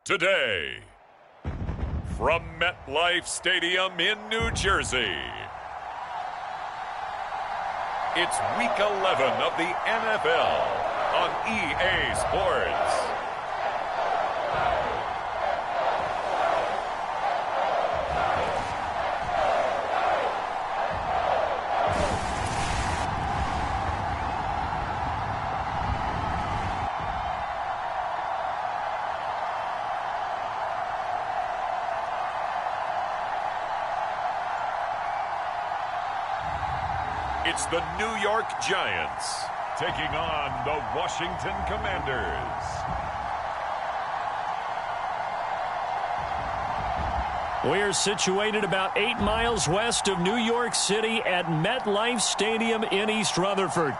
today. From MetLife Stadium in New Jersey, it's Week 11 of the NFL on EA Sports. It's the New York Giants taking on the Washington Commanders. We're situated about 8 miles west of New York City at MetLife Stadium in East Rutherford.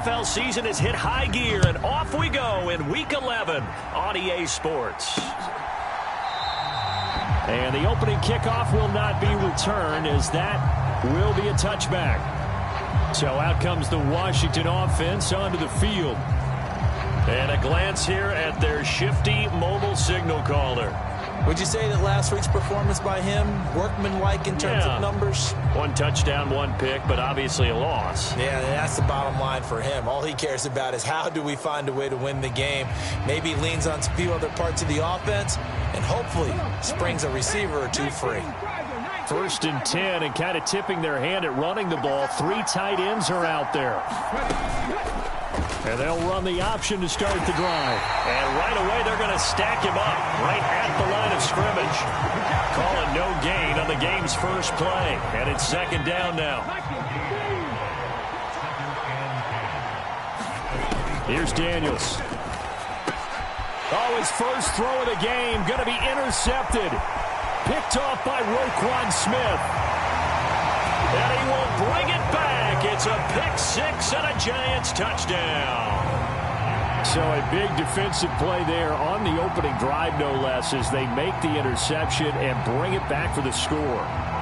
NFL season has hit high gear, and off we go in Week 11 on EA Sports. And the opening kickoff will not be returned, as that will be a touchback. So out comes the Washington offense onto the field. And a glance here at their shifty mobile signal caller. Would you say that last week's performance by him, workmanlike in terms of numbers? 1 touchdown, 1 pick, but obviously a loss. Yeah, that's the bottom line for him. All he cares about is how do we find a way to win the game. Maybe leans on a few other parts of the offense, and hopefully springs a receiver or two free. 1st and 10, and kind of tipping their hand at running the ball. 3 tight ends are out there. And they'll run the option to start the drive. And right away, they're going to stack him up right at the line of scrimmage. Calling no gain on the game's first play. And it's 2nd down now. Here's Daniels. Oh, his first throw of the game going to be intercepted. Picked off by Roquan Smith. And he will bring it back. It's a pick-6 and a Giants touchdown. So a big defensive play there on the opening drive, no less, as they make the interception and bring it back for the score.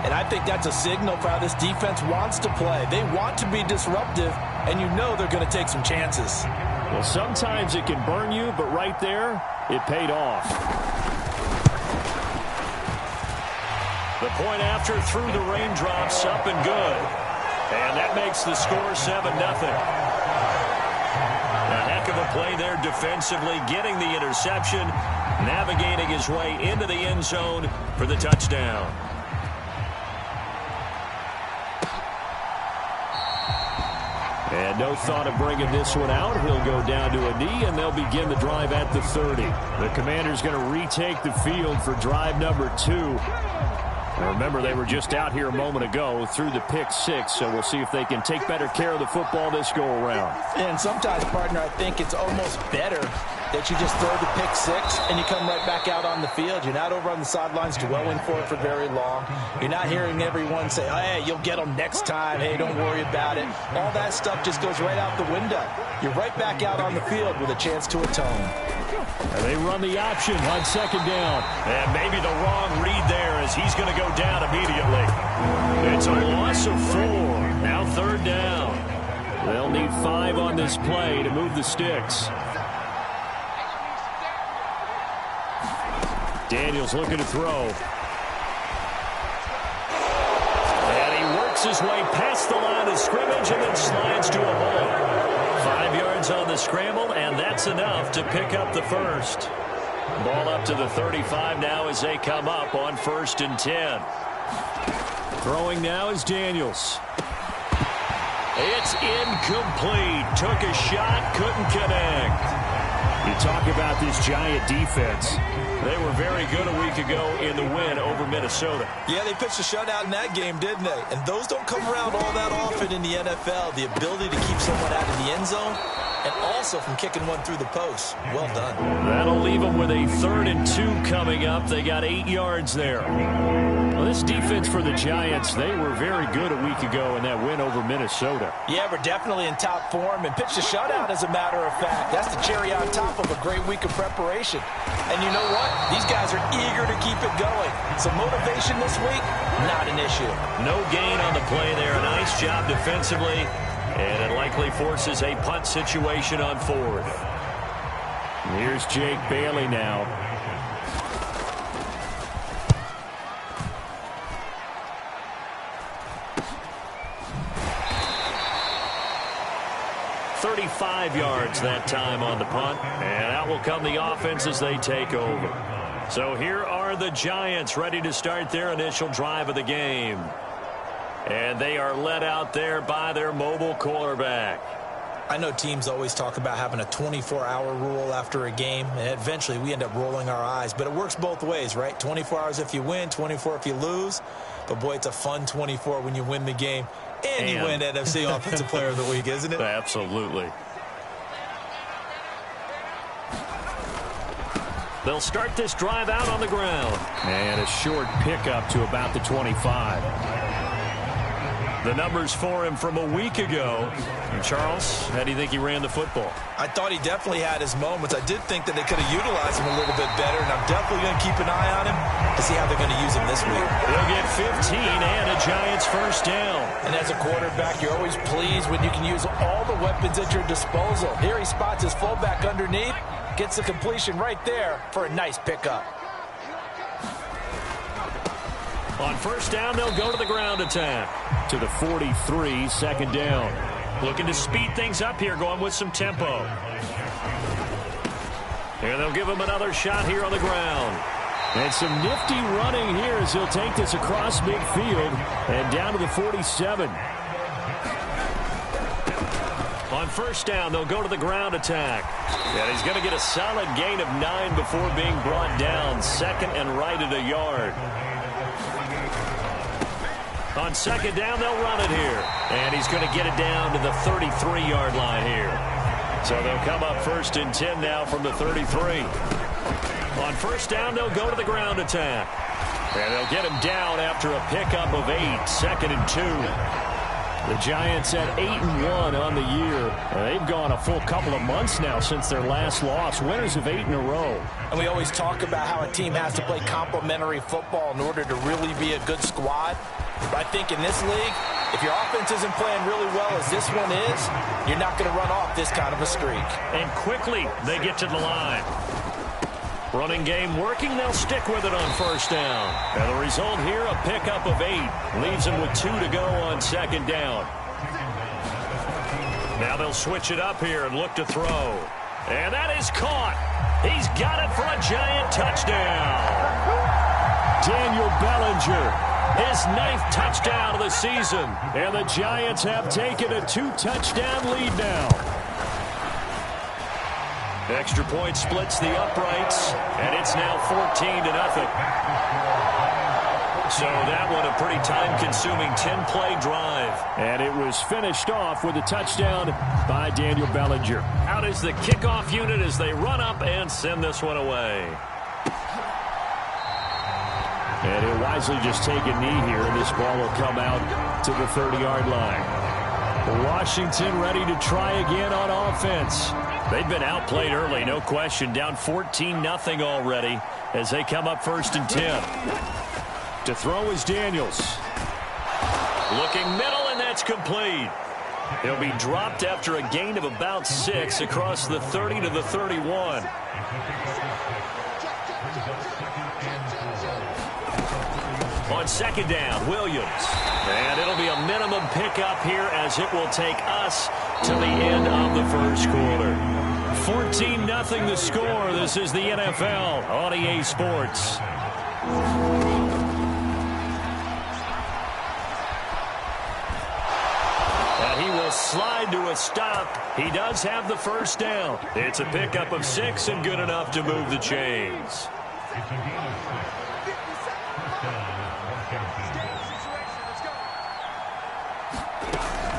And I think that's a signal for how this defense wants to play. They want to be disruptive, and you know they're going to take some chances. Well, sometimes it can burn you, but right there, it paid off. The point after through the raindrops, up and good. And that makes the score 7-0. A heck of a play there defensively, getting the interception, navigating his way into the end zone for the touchdown. And no thought of bringing this one out. He'll go down to a knee, and they'll begin the drive at the 30. The Commanders going to retake the field for drive number 2. Remember, they were just out here a moment ago through the pick-6, so we'll see if they can take better care of the football this go-around. And sometimes, partner, I think it's almost better that you just throw the pick-6 and you come right back out on the field. You're not over on the sidelines dwelling for it for very long. You're not hearing everyone say, oh, hey, you'll get them next time. Hey, don't worry about it. All that stuff just goes right out the window. You're right back out on the field with a chance to atone. And they run the option on 2nd down. And maybe the wrong read there as he's going to go down immediately. It's a loss of 4. Now 3rd down. They'll need 5 on this play to move the sticks. Daniels looking to throw. And he works his way past the line of scrimmage and then slides to a hole. 5 yards on the scramble, and that's enough to pick up the first. Ball up to the 35 now as they come up on 1st and 10. Throwing now is Daniels. It's incomplete. Took a shot, couldn't connect. You talk about this Giant defense. They were very good a week ago in the win over Minnesota. Yeah, they pitched a shutout in that game, didn't they? And those don't come around all that often in the NFL. The ability to keep someone out of the end zone and also from kicking one through the post. Well done. That'll leave them with a 3rd and 2 coming up. They got 8 yards there. Well, this defense for the Giants, they were very good a week ago in that win over Minnesota. Yeah, we're definitely in top form and pitched a shutout, as a matter of fact. That's the cherry on top of a great week of preparation. And you know what? These guys are eager to keep it going. So motivation this week, not an issue. No gain on the play there. A nice job defensively. And it likely forces a punt situation on fourth. Here's Jake Bailey now. "35 yards that time on the punt, and out will come the offense as they take over. So here are the Giants ready to start their initial drive of the game. And they are led out there by their mobile quarterback. I know teams always talk about having a 24-hour rule after a game, and eventually we end up rolling our eyes. But it works both ways, right? 24 hours if you win, 24 if you lose. But, boy, it's a fun 24 when you win the game. And you win NFC Offensive Player of the Week, isn't it? Absolutely. They'll start this drive out on the ground. And a short pickup to about the 25. The numbers for him from a week ago. And Charles, how do you think he ran the football? I thought he definitely had his moments. I did think that they could have utilized him a little bit better, and I'm definitely going to keep an eye on him to see how they're going to use him this week. They'll get 15 and a Giants first down. And as a quarterback, you're always pleased when you can use all the weapons at your disposal. Here he spots his fullback underneath, gets the completion right there for a nice pickup. On first down, they'll go to the ground attack. To the 43, second down. Looking to speed things up here, going with some tempo. And they'll give him another shot here on the ground. And some nifty running here as he'll take this across midfield and down to the 47. On first down, they'll go to the ground attack. And he's going to get a solid gain of 9 before being brought down. Second and right at a yard. On second down, they'll run it here. And he's going to get it down to the 33-yard line here. So they'll come up first and 10 now from the 33. On first down, they'll go to the ground attack. And they'll get him down after a pickup of 8, second and 2. The Giants at 8-1 on the year. They've gone a full couple of months now since their last loss. Winners of 8 in a row. And we always talk about how a team has to play complementary football in order to really be a good squad. But I think in this league, if your offense isn't playing really well as this one is, you're not going to run off this kind of a streak. And quickly they get to the line. Running game working, they'll stick with it on first down. And the result here, a pickup of 8. Leaves them with 2 to go on second down. Now they'll switch it up here and look to throw. And that is caught. He's got it for a Giant touchdown. Daniel Bellinger. His 9th touchdown of the season. And the Giants have taken a 2-touchdown lead now. Extra point splits the uprights, and it's now 14-0. So that one a pretty time-consuming 10-play drive. And it was finished off with a touchdown by Daniel Bellinger. Out is the kickoff unit as they run up and send this one away. And he'll wisely just take a knee here, and this ball will come out to the 30-yard line. Washington ready to try again on offense. They've been outplayed early, no question. Down 14-0 already as they come up first and 10. To throw is Daniels. Looking middle, and that's complete. He'll be dropped after a gain of about 6 across the 30 to the 31. On second down, Williams. And it'll be a minimum pickup here as it will take us to the end of the first quarter. 14-0 the score. This is the NFL on EA Sports. And he will slide to a stop. He does have the first down. It's a pickup of 6 and good enough to move the chains.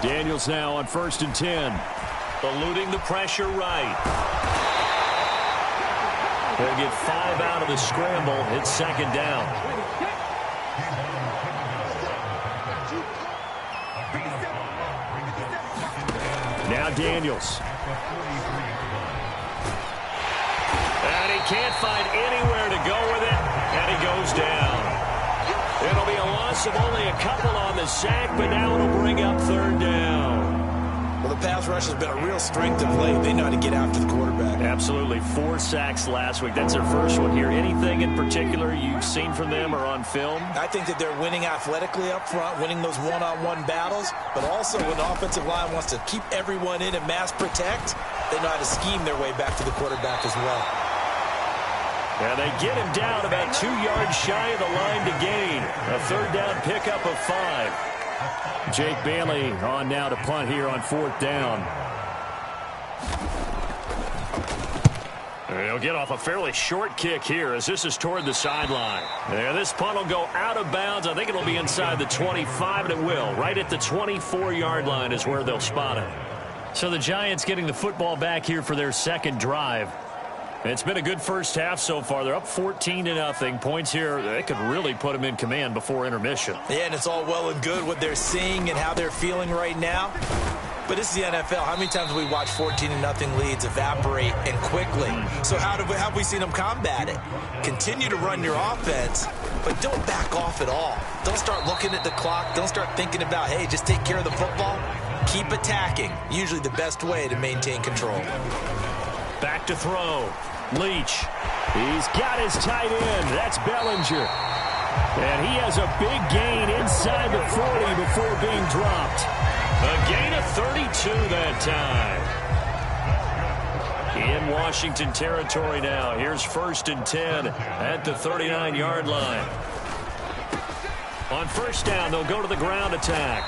Daniels now on first and 10. Eluding the pressure right. They'll get 5 out of the scramble. It's second down. Now Daniels. And he can't find anywhere to go with it, and he goes down. It'll be a loss of only a couple on the sack, but now it'll bring up third down. Well, the pass rush has been a real strength of late. They know how to get after the quarterback. Absolutely. 4 sacks last week. That's their first one here. Anything in particular you've seen from them or on film? I think that they're winning athletically up front, winning those one-on-one battles, but also when the offensive line wants to keep everyone in and mass protect, they know how to scheme their way back to the quarterback as well. Yeah, they get him down about 2 yards shy of the line to gain. A third down pickup of 5. Jake Bailey on now to punt here on 4th down. He'll get off a fairly short kick here as this is toward the sideline. Yeah, this punt will go out of bounds. I think it'll be inside the 25, and it will. Right at the 24-yard line is where they'll spot it. So the Giants getting the football back here for their second drive. It's been a good first half so far. They're up 14-0. Points here, they could really put them in command before intermission. Yeah, and it's all well and good what they're seeing and how they're feeling right now. But this is the NFL. How many times have we watched 14-0 leads evaporate and quickly? So how have we seen them combat it? Continue to run your offense, but don't back off at all. Don't start looking at the clock. Don't start thinking about, hey, just take care of the football. Keep attacking. Usually the best way to maintain control. Back to throw. Leach. He's got his tight end. That's Bellinger. And he has a big gain inside the 40 before being dropped. A gain of 32 that time. In Washington territory now. Here's 1st and 10 at the 39-yard line. On 1st down, they'll go to the ground attack.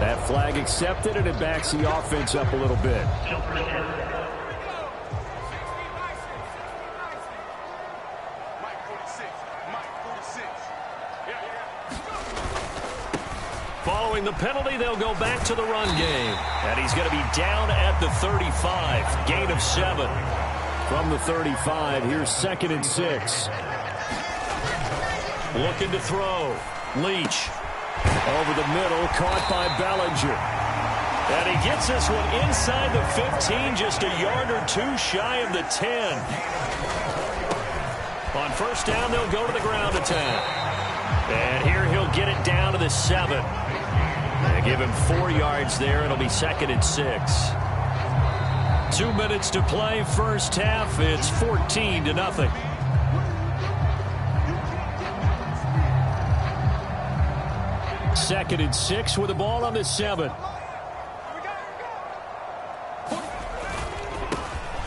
That flag accepted, and it backs the offense up a little bit. Following the penalty, they'll go back to the run game. And he's going to be down at the 35. Gain of 7. From the 35, here's 2nd and 6. Looking to throw. Leach. Over the middle, caught by Bellinger. And he gets this one inside the 15, just a yard or 2 shy of the 10. On 1st down, they'll go to the ground attack. And here he'll get it down to the 7. They give him 4 yards there. It'll be 2nd and 6. 2 minutes to play, first half. It's 14-0. 2nd and 6 with the ball on the 7.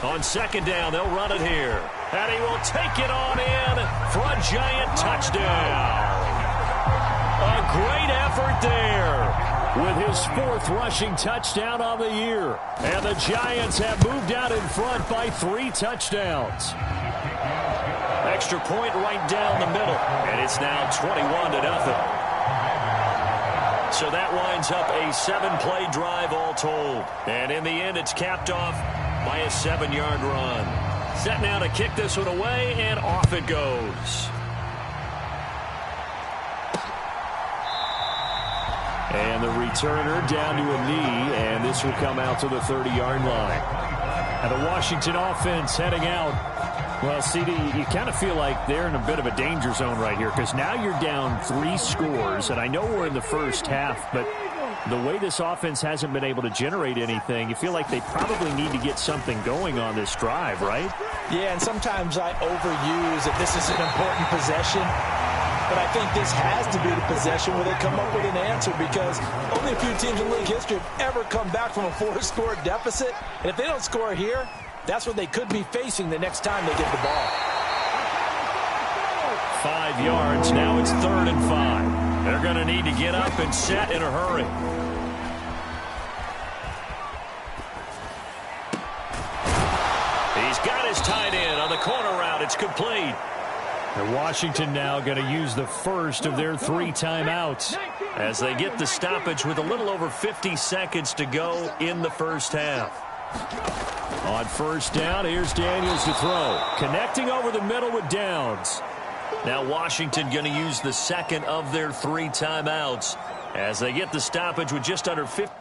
On 2nd down, they'll run it here. And he will take it on in for a Giant touchdown. A great effort there with his 4th rushing touchdown on the year. And the Giants have moved out in front by 3 touchdowns. Extra point right down the middle. And it's now 21-0. So that winds up a 7-play drive all told. And in the end, it's capped off by a 7-yard run. Set now to kick this one away, and off it goes. And the returner down to a knee, and this will come out to the 30-yard line. And the Washington offense heading out. Well, CD, you kind of feel like they're in a bit of a danger zone right here because now you're down 3 scores, and I know we're in the first half, but the way this offense hasn't been able to generate anything, you feel like they probably need to get something going on this drive, right? Yeah, and sometimes I overuse if this is an important possession, but I think this has to be the possession where they come up with an answer because only a few teams in league history have ever come back from a 4-score deficit, and if they don't score here, that's what they could be facing the next time they get the ball. 5 yards. Now it's 3rd and 5. They're going to need to get up and set in a hurry. He's got his tight end on the corner route. It's complete. And Washington now going to use the first of their 3 timeouts as they get the stoppage with a little over 50 seconds to go in the first half. On first down, here's Daniels to throw. Connecting over the middle with Downs. Now Washington going to use the second of their 3 timeouts as they get the stoppage with just under 50.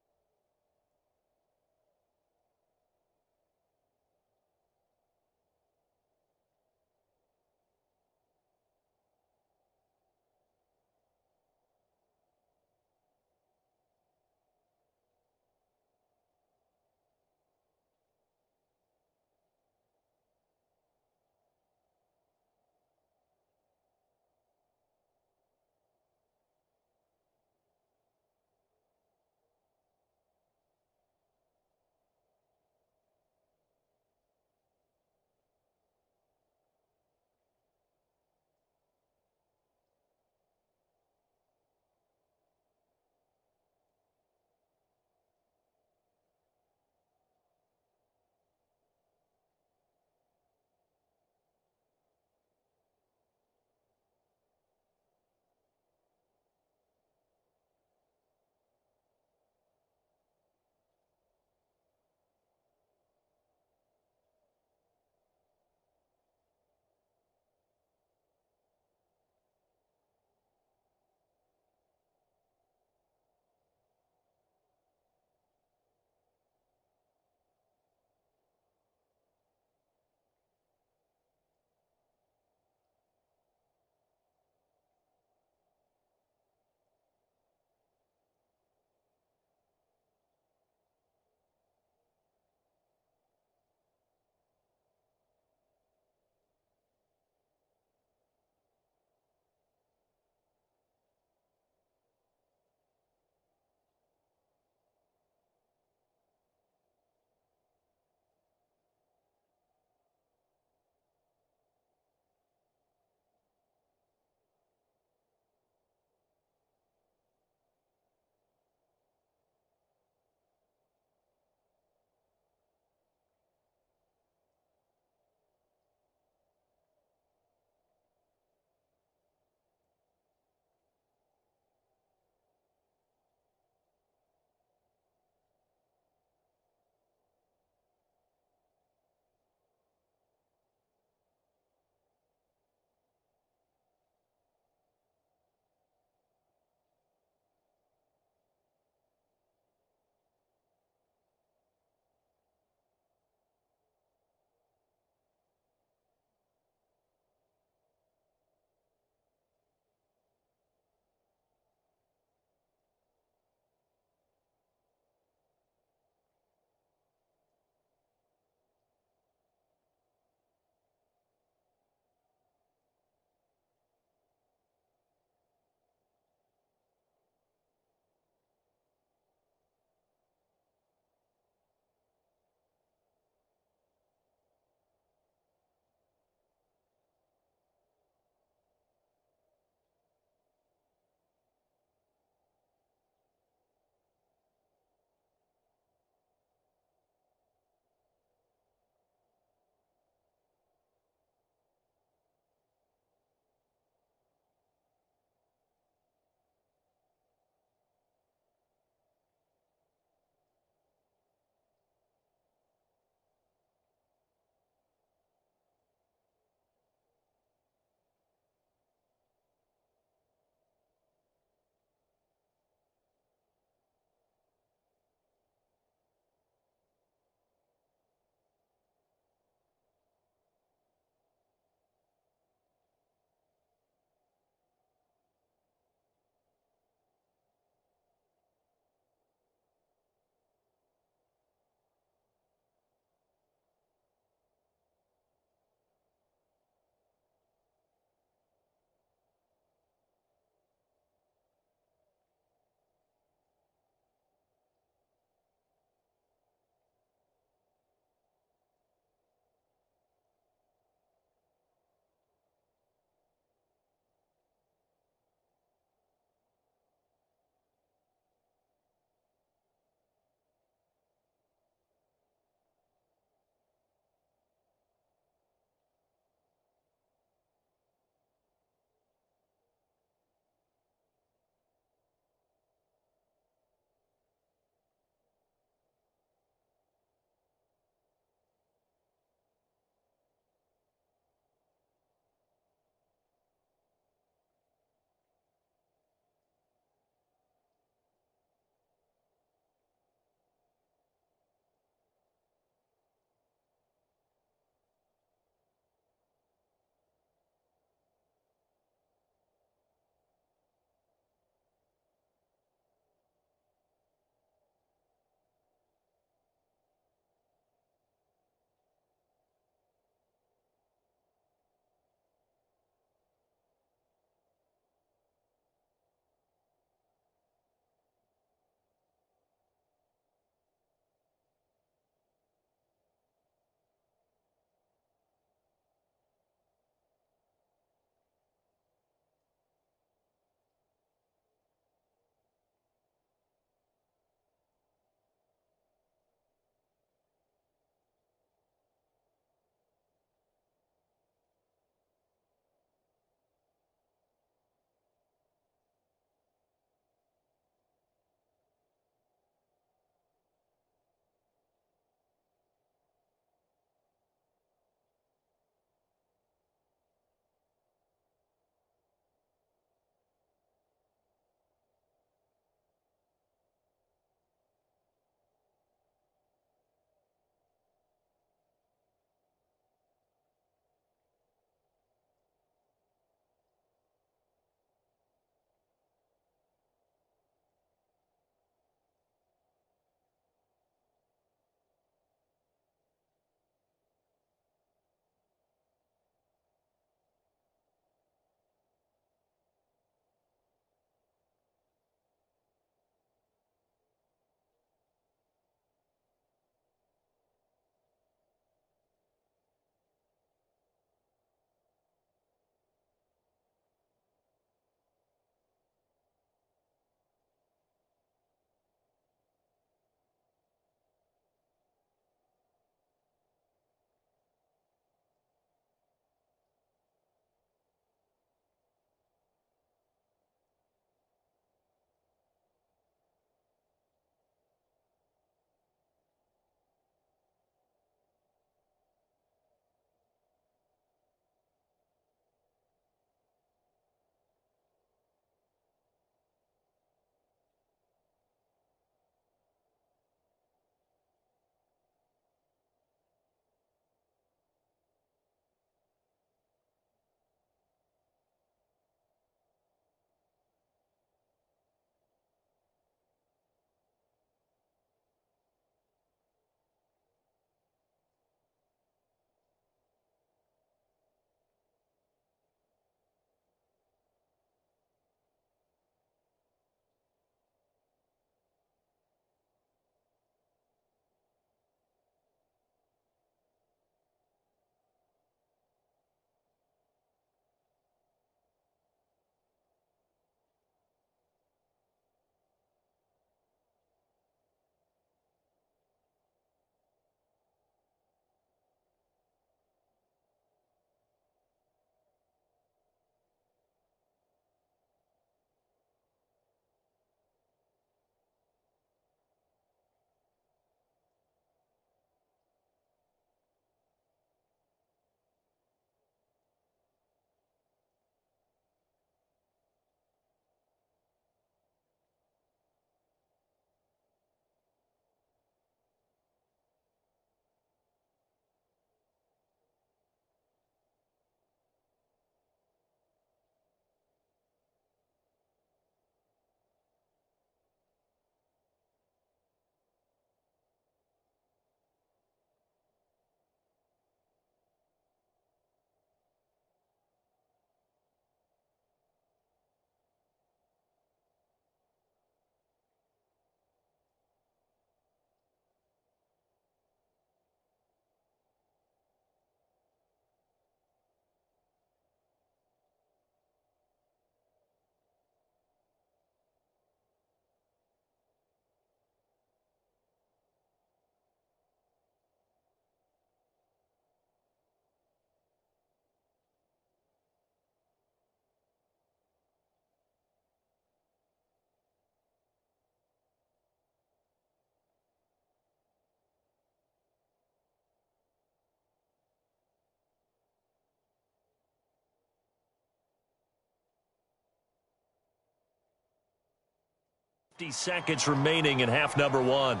50 seconds remaining in half number one.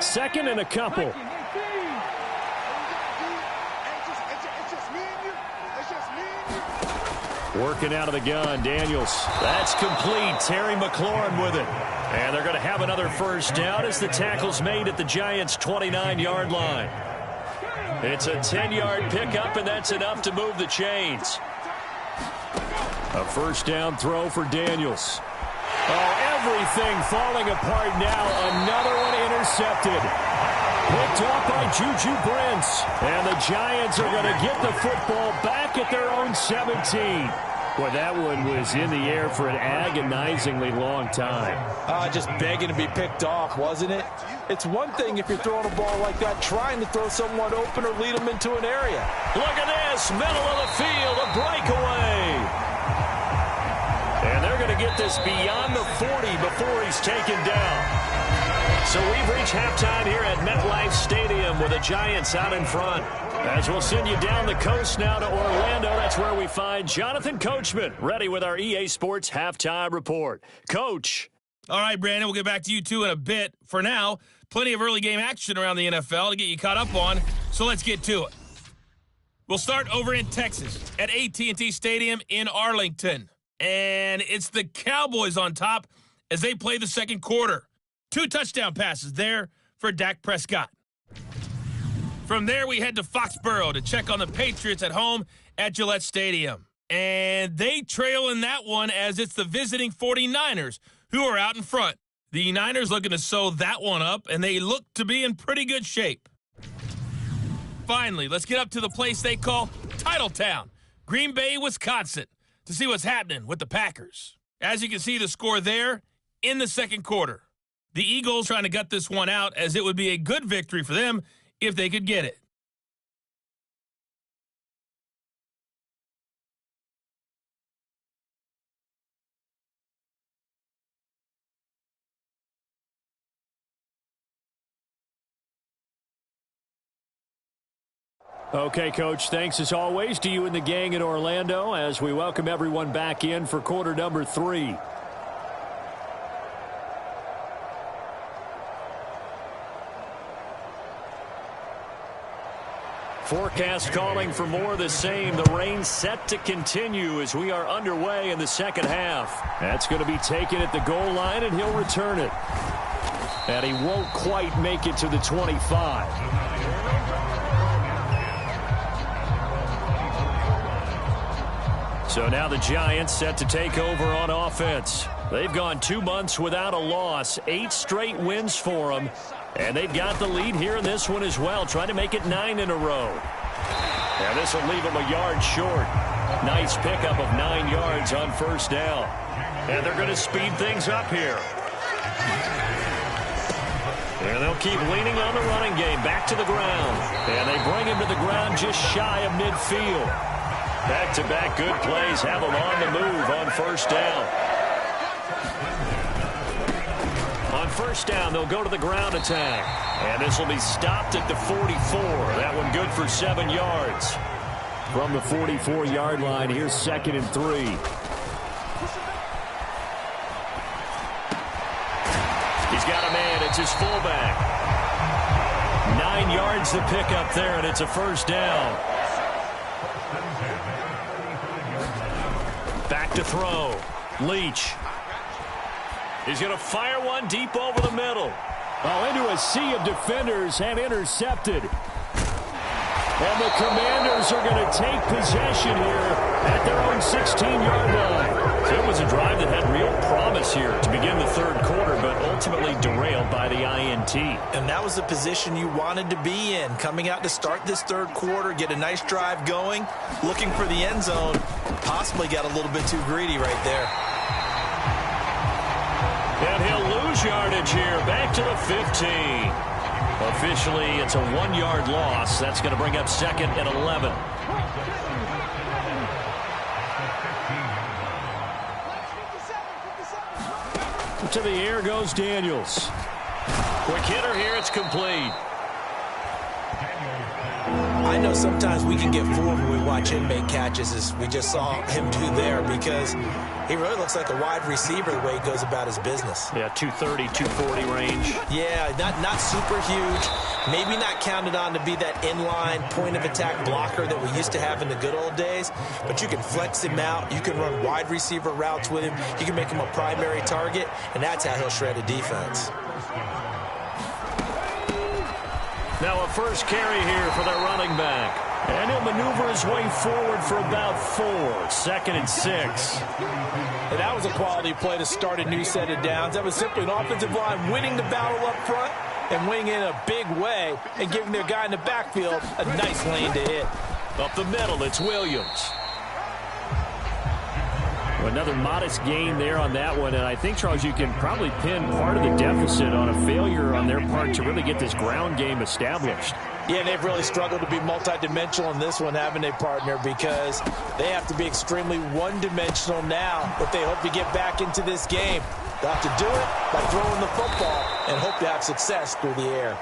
Second and a couple. Working out of the gun, Daniels. That's complete. Terry McLaurin with it. And they're going to have another first down as the tackle's made at the Giants' 29-yard line. It's a 10-yard pickup, and that's enough to move the chains. A first down throw for Daniels. Oh, everything falling apart now. Another one intercepted. Picked off by Juju Brents. And the Giants are going to get the football back at their own 17. Boy, that one was in the air for an agonizingly long time. Just begging to be picked off, wasn't it? It's one thing if you're throwing a ball like that, trying to throw someone open or lead them into an area. Look at this, middle of the field, a breakaway. And they're going to get this beyond the 40 before he's taken down. So we've reached halftime here at MetLife Stadium with the Giants out in front. As we'll send you down the coast now to Orlando, that's where we find Jonathan Coachman, ready with our EA Sports Halftime Report. Coach. All right, Brandon, we'll get back to you two in a bit. For now, plenty of early game action around the NFL to get you caught up on, so let's get to it. We'll start over in Texas at AT&T Stadium in Arlington. And it's the Cowboys on top as they play the second quarter. 2 touchdown passes there for Dak Prescott. From there, we head to Foxborough to check on the Patriots at home at Gillette Stadium. And they trail in that one as it's the visiting 49ers who are out in front. The Niners looking to sew that one up, and they look to be in pretty good shape. Finally, let's get up to the place they call Titletown, Green Bay, Wisconsin, to see what's happening with the Packers. As you can see, the score there in the second quarter. The Eagles trying to gut this one out as it would be a good victory for them if they could get it. Okay, Coach, thanks as always to you and the gang in Orlando as we welcome everyone back in for quarter number 3. Forecast calling for more of the same. The rain set to continue as we are underway in the second half. That's going to be taken at the goal line, and he'll return it. And he won't quite make it to the 25. So now the Giants set to take over on offense. They've gone 2 months without a loss, 8 straight wins for them. And they've got the lead here in this one as well, trying to make it 9 in a row. And this will leave them a yard short. Nice pickup of 9 yards on first down. And they're going to speed things up here. And they'll keep leaning on the running game back to the ground. And they bring him to the ground just shy of midfield. Back-to-back good plays have them on the move on first down. On first down, they'll go to the ground attack. And this will be stopped at the 44. That one good for 7 yards. From the 44-yard line, here's 2nd and 3. He's got a man. It's his fullback. 9 yards to pick up there, and it's a first down. Back to throw. Leach. He's going to fire one deep over the middle. Oh, into a sea of defenders and intercepted. And the Commanders are going to take possession here at their own 16-yard line. So it was a drive that had real promise here to begin the third quarter, but ultimately derailed by the INT. And that was the position you wanted to be in, coming out to start this third quarter, get a nice drive going, looking for the end zone. Possibly got a little bit too greedy right there. And he'll lose yardage here, back to the 15. Officially, it's a 1-yard loss. That's going to bring up 2nd and 11. To the air goes Daniels. Quick hitter here, it's complete. I know sometimes we can get fooled when we watch him make catches, as we just saw him do there, because he really looks like a wide receiver the way he goes about his business. Yeah, 230, 240 range. Yeah, not super huge. Maybe not counted on to be that inline point-of-attack blocker that we used to have in the good old days, but you can flex him out. You can run wide receiver routes with him. You can make him a primary target, and that's how he'll shred a defense. Now a first carry here for their running back. And he'll maneuver his way forward for about 4. 2nd and 6. And that was a quality play to start a new set of downs. That was simply an offensive line winning the battle up front and winning in a big way and giving their guy in the backfield a nice lane to hit. Up the middle, it's Williams. Another modest gain there on that one, and I think, Charles, you can probably pin part of the deficit on a failure on their part to really get this ground game established. Yeah, and they've really struggled to be multidimensional in this one, haven't they, partner? Because they have to be extremely one-dimensional now if they hope to get back into this game. They'll have to do it by throwing the football and hope to have success through the air.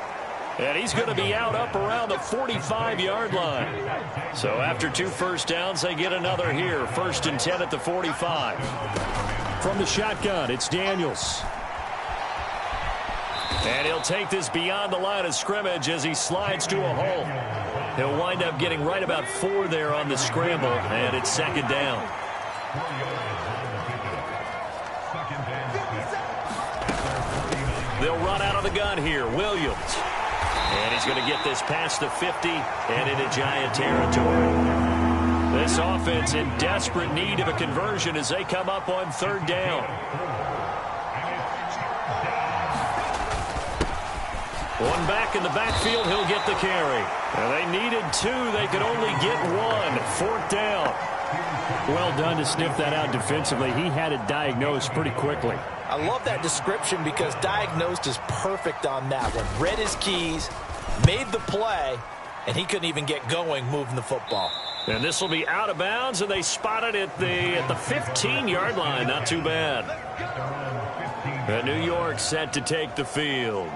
And he's going to be out up around the 45-yard line. So after 2 first downs, they get another here. 1st and 10 at the 45. From the shotgun, it's Daniels. And he'll take this beyond the line of scrimmage as he slides to a hole. He'll wind up getting right about 4 there on the scramble, and it's 2nd down. They'll run out of the gun here. Williams. And he's going to get this past the 50 and into Giant territory. This offense in desperate need of a conversion as they come up on 3rd down. One back in the backfield, he'll get the carry. Well, they needed 2. They could only get 1. 4th down. Well done to sniff that out defensively. He had it diagnosed pretty quickly. I love that description because diagnosed is perfect on that one. Read his keys, made the play, and he couldn't even get going moving the football. And this will be out of bounds, and they spot it at the 15-yard line. Not too bad. And New York set to take the field.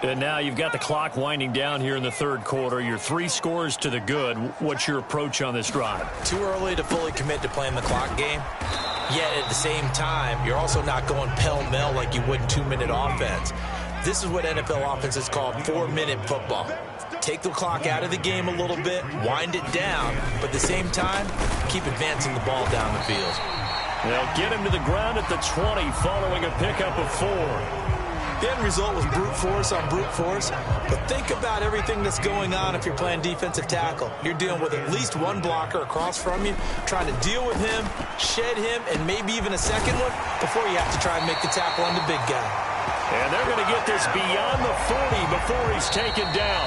And now you've got the clock winding down here in the 3rd quarter. You're 3 scores to the good. What's your approach on this drive? Too early to fully commit to playing the clock game. Yet at the same time, you're also not going pell-mell like you would in 2-minute offense. This is what NFL offenses call 4-minute football. Take the clock out of the game a little bit, wind it down, but at the same time, keep advancing the ball down the field. They'll get him to the ground at the 20 following a pickup of 4. The end result was brute force on brute force, but think about everything that's going on if you're playing defensive tackle. You're dealing with at least 1 blocker across from you, trying to deal with him, shed him, and maybe even a second one before you have to try and make the tackle on the big guy. And they're going to get this beyond the 40 before he's taken down.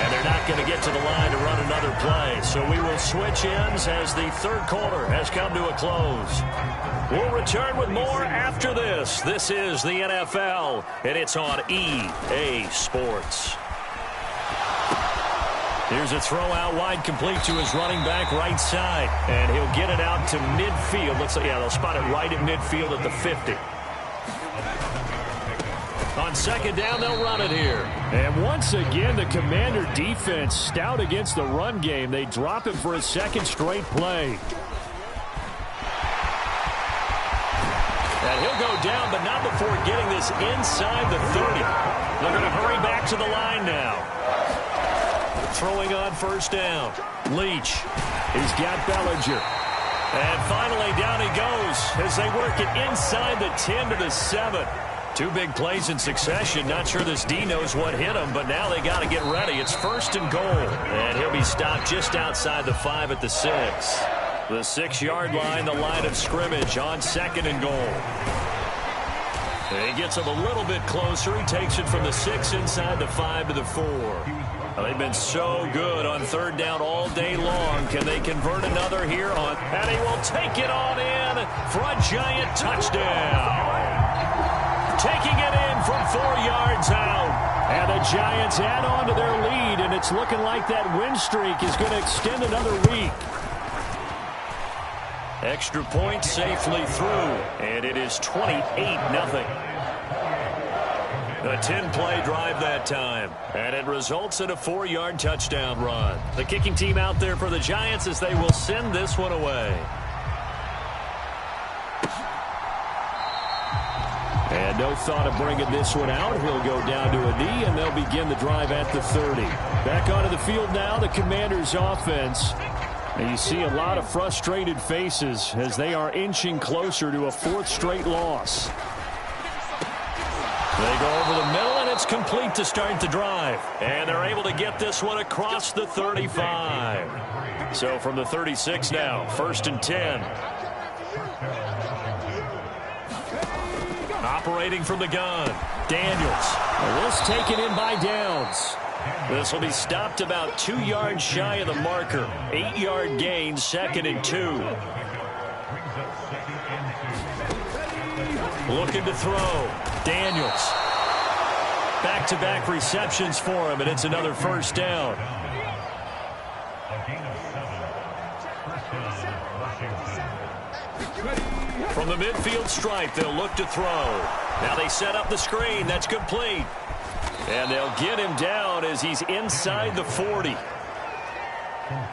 And they're not going to get to the line to run another play. So we will switch ends as the 3rd quarter has come to a close. We'll return with more after this. This is the NFL, and it's on EA Sports. Here's a throw out wide, complete to his running back right side. And he'll get it out to midfield. Looks like, yeah, they'll spot it right at midfield at the 50. On 2nd down, they'll run it here. And once again, the Commander defense stout against the run game. They drop it for a 2nd straight play. And he'll go down, but not before getting this inside the 30. They're going to hurry back to the line now. Throwing on 1st down. Leach. He's got Bellinger. And finally, down he goes as they work it inside the 10 to the 7. 2 big plays in succession. Not sure this D knows what hit him, but now they got to get ready. It's 1st and goal. And he'll be stopped just outside the 5 at the 6. The 6-yard line, the line of scrimmage on 2nd and goal. And he gets him a little bit closer. He takes it from the 6 inside the 5 to the 4. Well, they've been so good on 3rd down all day long. Can they convert another here on? And he will take it on in for a Giant touchdown. Taking it in from 4 yards out. And the Giants add on to their lead, and it's looking like that win streak is going to extend another week. Extra point safely through, and it is 28-0. A 10-play drive that time, and it results in a 4-yard touchdown run. The kicking team out there for the Giants as they will send this one away. And no thought of bringing this one out. He'll go down to a knee, and they'll begin the drive at the 30. Back onto the field now, the Commanders' offense. And you see a lot of frustrated faces as they are inching closer to a 4th straight loss. They go over the middle, and it's complete to start the drive. And they're able to get this one across the 35. So from the 36 now, 1st and 10. Operating from the gun, Daniels. This taken in by Downs. This will be stopped about 2 yards shy of the marker. 8-yard gain, 2nd and 2. Looking to throw. Daniels. Back-to-back receptions for him, and it's another 1st down. From the midfield stripe, they'll look to throw. Now they set up the screen. That's complete. And they'll get him down as he's inside the 40.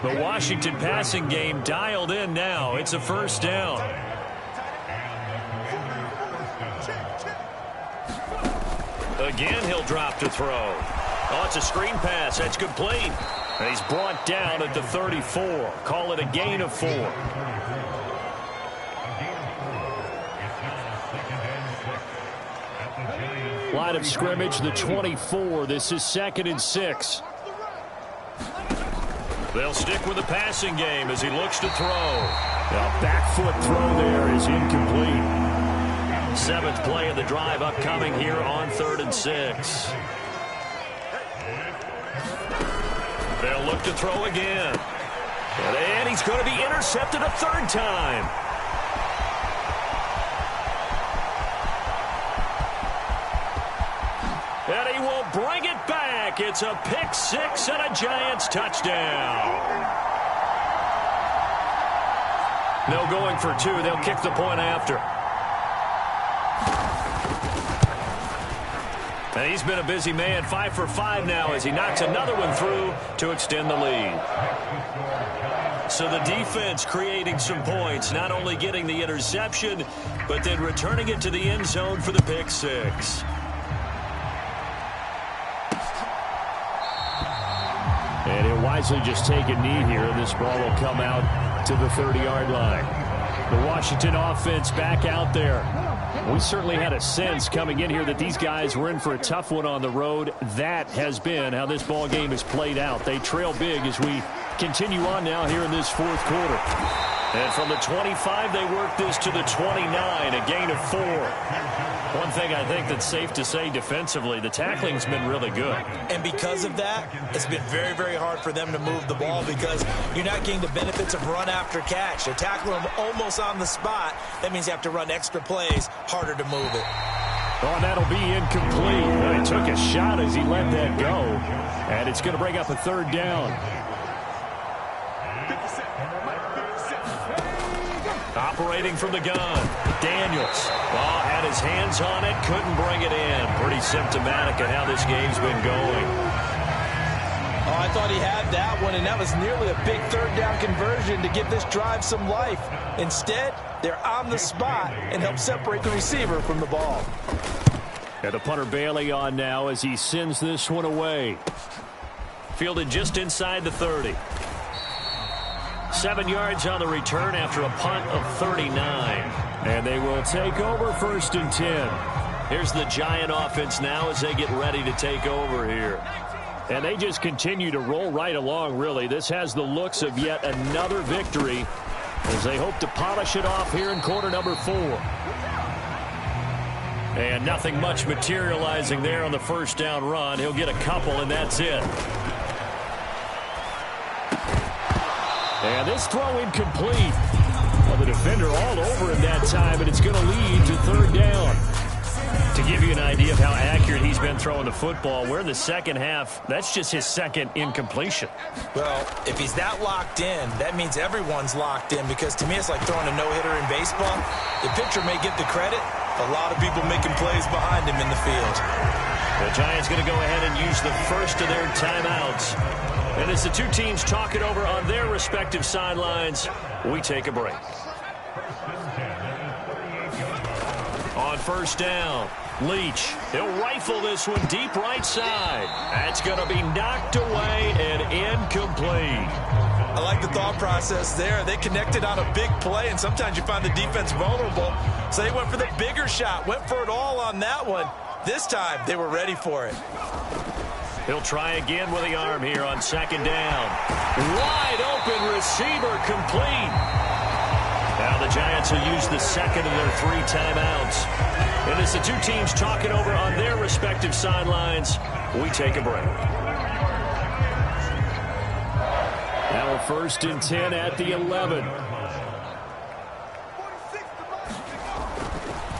The Washington passing game dialed in now. It's a 1st down. Again, he'll drop to throw. Oh, it's a screen pass. That's complete. And he's brought down at the 34. Call it a gain of 4. Line of scrimmage, the 24. This is 2nd and 6. They'll stick with the passing game as he looks to throw. A back foot throw there is incomplete. 7th play of the drive upcoming here on 3rd and 6. They'll look to throw again. And he's going to be intercepted a 3rd time. And he will bring it back. It's a pick 6 and a Giants touchdown. No going for 2. They'll kick the point after. And he's been a busy man. 5 for 5 now as he knocks another one through to extend the lead. So the defense creating some points, not only getting the interception, but then returning it to the end zone for the pick 6. And he'll wisely just take a knee here, and this ball will come out to the 30-yard line. The Washington offense back out there. We certainly had a sense coming in here that these guys were in for a tough one on the road. That has been how this ball game has played out. They trail big as we continue on now here in this 4th quarter. And from the 25, they work this to the 29, a gain of 4. One thing I think that's safe to say defensively, the tackling's been really good. And because of that, it's been very, very hard for them to move the ball because you're not getting the benefits of run after catch. They're tackling them almost on the spot. That means you have to run extra plays, harder to move it. Oh, and that'll be incomplete. Well, he took a shot as he let that go. And it's going to bring up a 3rd down. Operating from the gun, Daniels. Oh, had his hands on it, couldn't bring it in. Pretty symptomatic of how this game's been going. Oh, I thought he had that one, and that was nearly a big 3rd down conversion to give this drive some life. Instead, they're on the spot and help separate the receiver from the ball. And the punter Bailey on now as he sends this one away. Fielded just inside the 30. 7 yards on the return after a punt of 39. And they will take over 1st and 10. Here's the Giant offense now as they get ready to take over here. And they just continue to roll right along, really. This has the looks of yet another victory as they hope to polish it off here in quarter number 4. And nothing much materializing there on the 1st down run. He'll get a couple, and that's it. And this throw incomplete. Well, the defender all over him that time, and it's going to lead to 3rd down. To give you an idea of how accurate he's been throwing the football, we're in the 2nd half. That's just his 2nd incompletion. Well, if he's that locked in, that means everyone's locked in because to me it's like throwing a no-hitter in baseball. The pitcher may get the credit, A lot of people making plays behind him in the field. The Giants going to go ahead and use the first of their timeouts. And as the two teams talk it over on their respective sidelines, we take a break. On first down, Leach. He'll rifle this one deep right side. That's going to be knocked away and incomplete. I like the thought process there. They connected on a big play, and sometimes you find the defense vulnerable. So they went for the bigger shot, went for it all on that one. This time, they were ready for it. He'll try again with the arm here on second down. Wide open receiver complete. Now the Giants will use the second of their 3 timeouts. And as the two teams talk it over on their respective sidelines, we take a break. Now a 1st and 10 at the 11.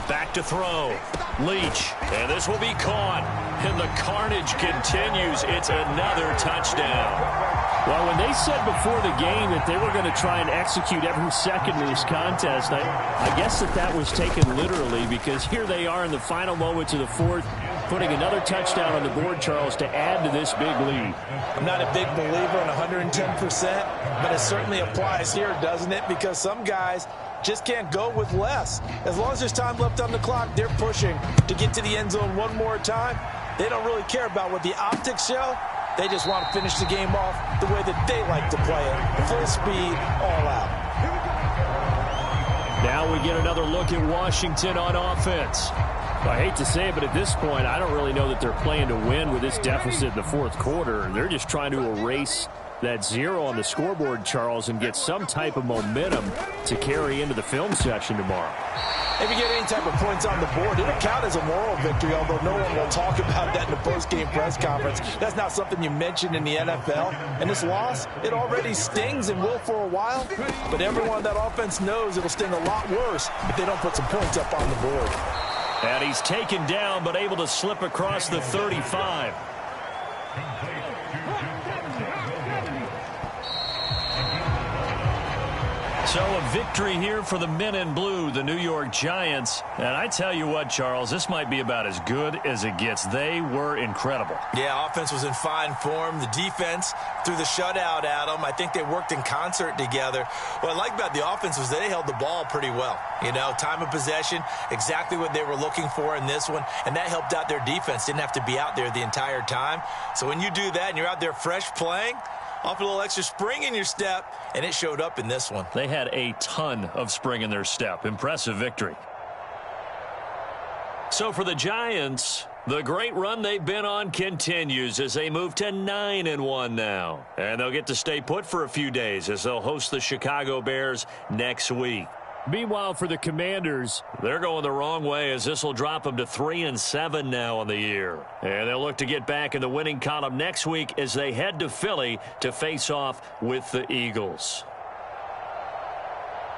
Back to throw. Leach. And this will be caught. And the carnage continues. It's another touchdown. Well, when they said before the game that they were going to try and execute every second of this contest, I guess that was taken literally, because here they are in the final moments of the 4th, putting another touchdown on the board, Charles, to add to this big lead. I'm not a big believer in 110%, but it certainly applies here, doesn't it? Because some guys just can't go with less. As long as there's time left on the clock, they're pushing to get to the end zone one more time. They don't really care about what the optics show. They just want to finish the game off the way that they like to play it. Full speed, all out. Now we get another look at Washington on offense. I hate to say it, but at this point, I don't really know that they're playing to win with this deficit in the 4th quarter. They're just trying to erase that 0 on the scoreboard, Charles, and get some type of momentum to carry into the film session tomorrow. If you get any type of points on the board, it'll count as a moral victory, although no one will talk about that in the post-game press conference. That's not something you mention in the NFL. And this loss, it already stings and will for a while, but everyone on that offense knows it'll sting a lot worse if they don't put some points up on the board. And he's taken down, but able to slip across the 35. So a victory here for the men in blue, the New York Giants. And I tell you what, Charles, this might be about as good as it gets. They were incredible. Yeah, offense was in fine form. The defense threw the shutout at them. I think they worked in concert together. What I like about the offense was they held the ball pretty well. You know, time of possession, exactly what they were looking for in this one. And that helped out their defense. Didn't have to be out there the entire time. So when you do that and you're out there fresh playing, off a little extra spring in your step, and it showed up in this one. They had a ton of spring in their step. Impressive victory. So for the Giants, the great run they've been on continues as they move to 9-1 now. And they'll get to stay put for a few days as they'll host the Chicago Bears next week. Meanwhile, for the Commanders, they're going the wrong way as this will drop them to 3-7 now on the year. And they'll look to get back in the winning column next week as they head to Philly to face off with the Eagles.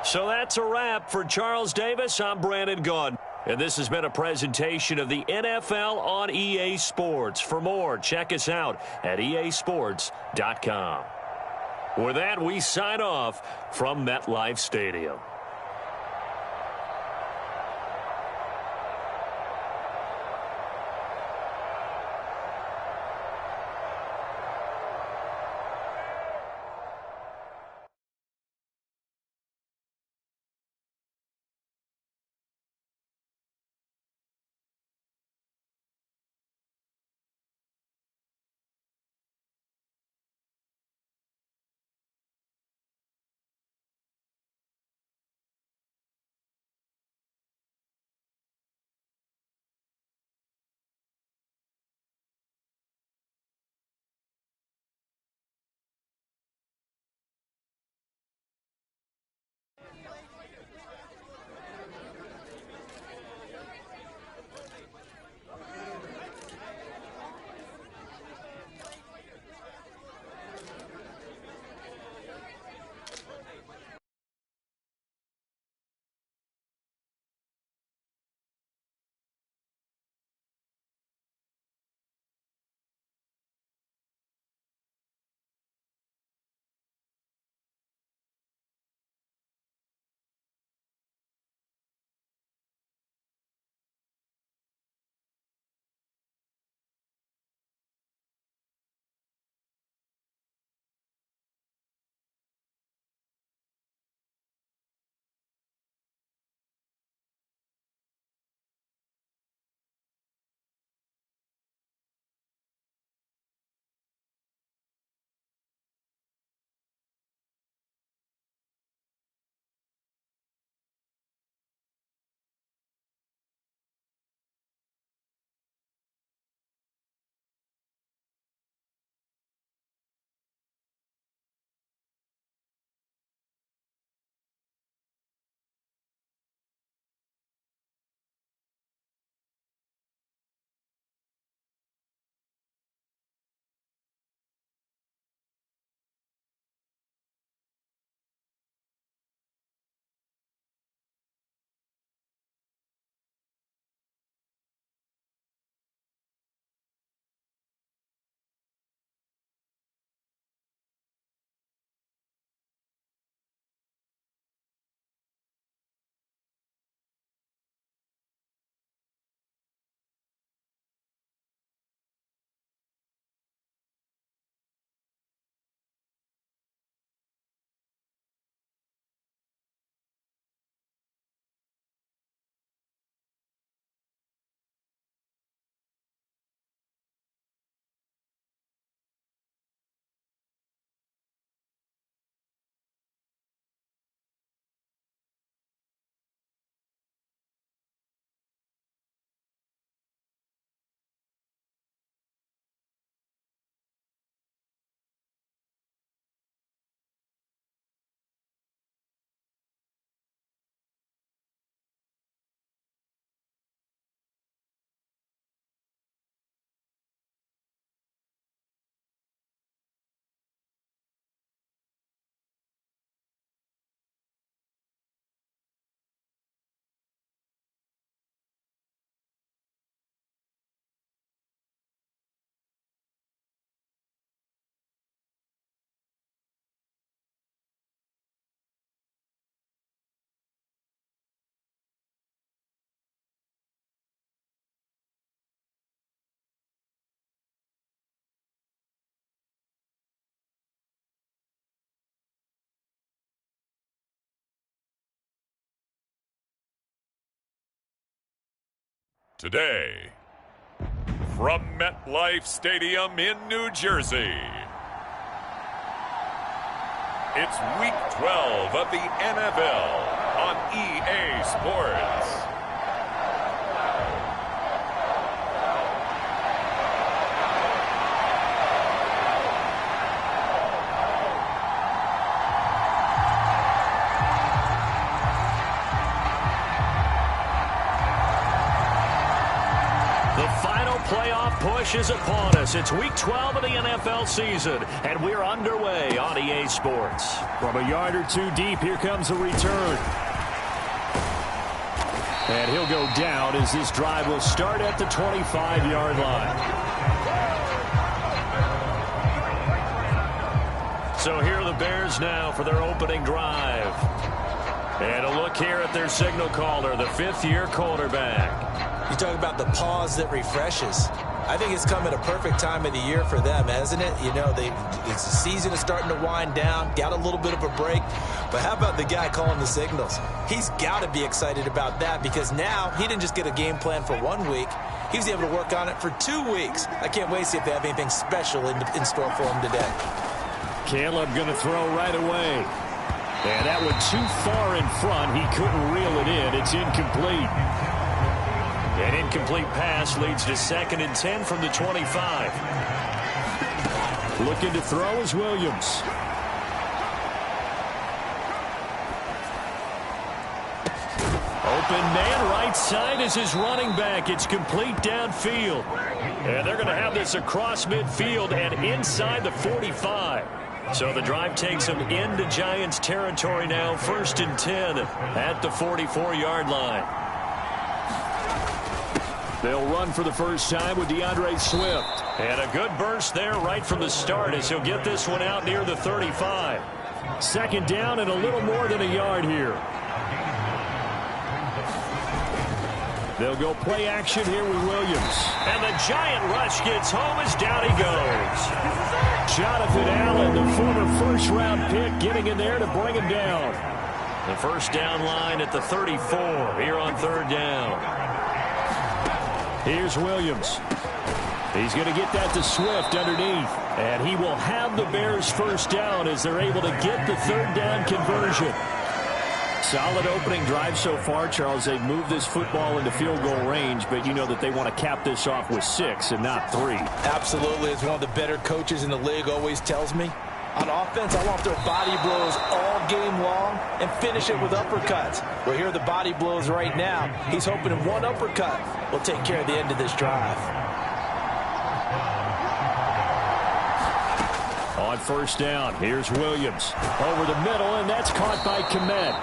So that's a wrap for Charles Davis. I'm Brandon Gaudin. And this has been a presentation of the NFL on EA Sports. For more, check us out at easports.com. With that, we sign off from MetLife Stadium. today. From MetLife Stadium in New Jersey, it's Week 12 of the NFL on EA Sports. Playoff push is upon us. It's Week 12 of the NFL season, and we're underway on EA Sports. From a yard or two deep, here comes a return. And he'll go down as this drive will start at the 25-yard line. So here are the Bears now for their opening drive. And a look here at their signal caller, the fifth-year quarterback. You talk about the pause that refreshes. I think it's come at a perfect time of the year for them, hasn't it? You know, the season is starting to wind down, got a little bit of a break. But how about the guy calling the signals? He's got to be excited about that because now he didn't just get a game plan for 1 week. He was able to work on it for 2 weeks. I can't wait to see if they have anything special in store for him today. Caleb going to throw right away. And that one too far in front. He couldn't reel it in. It's incomplete. An incomplete pass leads to 2nd and 10 from the 25. Looking to throw is Williams. Open man right side is his running back. It's complete downfield. And they're going to have this across midfield and inside the 45. So the drive takes them into Giants territory now. 1st and 10 at the 44-yard line. They'll run for the first time with DeAndre Swift. And a good burst there right from the start as he'll get this one out near the 35. 2nd down and a little more than a yard here. They'll go play action here with Williams. And the giant rush gets home as down he goes. Jonathan Allen, the former first-round pick, getting in there to bring him down. The first down line at the 34 here on 3rd down. Here's Williams. He's going to get that to Swift underneath. And he will have the Bears first down as they're able to get the 3rd down conversion. Solid opening drive so far, Charles. They've moved this football into field goal range, but you know that they want to cap this off with 6 and not 3. Absolutely. As one of the better coaches in the league always tells me, on offense, I want their body blows all game long and finish it with uppercuts. Well, here are the body blows right now. He's hoping in one uppercut will take care of the end of this drive. On 1st down, here's Williams. Over the middle, and that's caught by Kmet.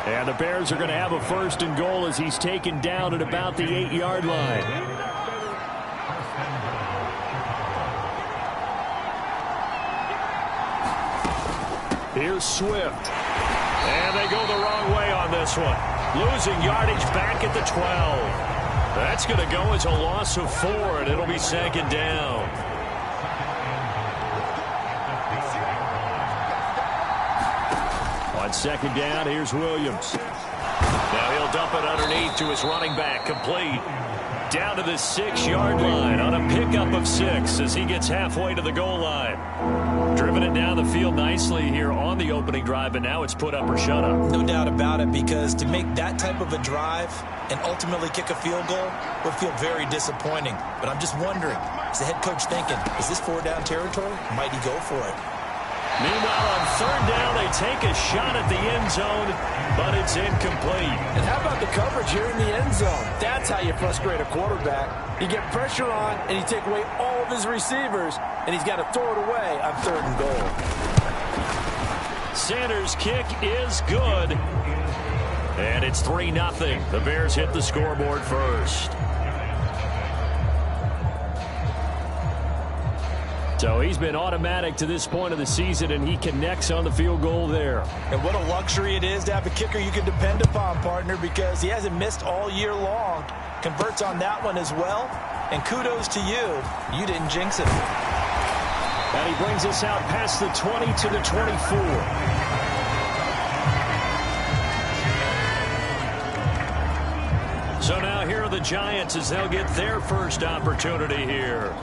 And the Bears are going to have a 1st and goal as he's taken down at about the 8-yard line. Here's Swift. And they go the wrong way on this one. Losing yardage back at the 12. That's going to go as a loss of 4, and it'll be 2nd down. On 2nd down, here's Williams. Now he'll dump it underneath to his running back, complete. Down to the 6-yard line on a pickup of 6 as he gets halfway to the goal line. Driven it down the field nicely here on the opening drive, and now it's put up or shut up. No doubt about it, because to make that type of a drive and ultimately kick a field goal would feel very disappointing. But I'm just wondering, is the head coach thinking, is this 4-down territory? Might he go for it? Meanwhile, on 3rd down, they take a shot at the end zone, but it's incomplete. And how about the coverage here in the end zone? That's how you frustrate a quarterback. You get pressure on, and you take away all of his receivers, and he's got to throw it away on 3rd and goal. Sanders' kick is good. And it's 3-0. The Bears hit the scoreboard first. So he's been automatic to this point of the season, and he connects on the field goal there. And what a luxury it is to have a kicker you can depend upon, partner, because he hasn't missed all year long. Converts on that one as well. And kudos to you. You didn't jinx it. And he brings us out past the 20 to the 24. So So now here are the Giants as they'll get their first opportunity here.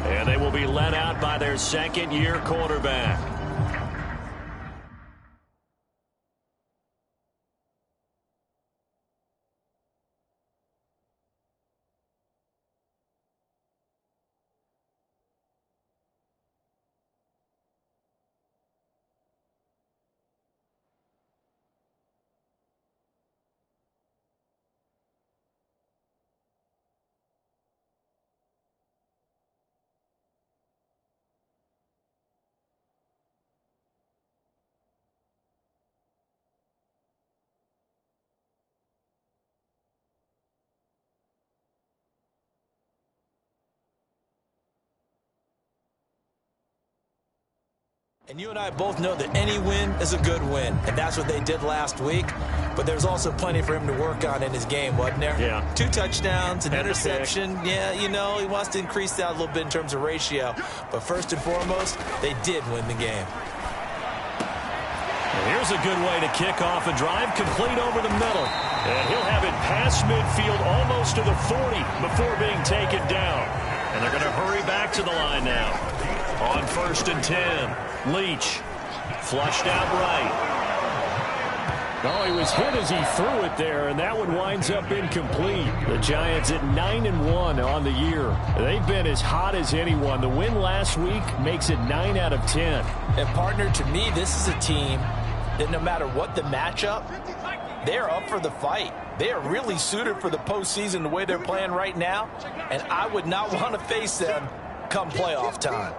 And they will be led out by their second-year quarterback. And you and I both know that any win is a good win, and that's what they did last week. But there's also plenty for him to work on in his game, wasn't there? Yeah. 2 touchdowns, an interception. Yeah, you know, he wants to increase that a little bit in terms of ratio. But first and foremost, they did win the game. And here's a good way to kick off a drive, complete over the middle. And he'll have it past midfield almost to the 40 before being taken down. And they're going to hurry back to the line now. On 1st and 10, Leach flushed out right. Oh, he was hit as he threw it there, and that one winds up incomplete. The Giants at 9-1 on the year. They've been as hot as anyone. The win last week makes it 9 out of 10. And, partner, to me, this is a team that no matter what the matchup, they're up for the fight. They are really suited for the postseason the way they're playing right now, and I would not want to face them come playoff time.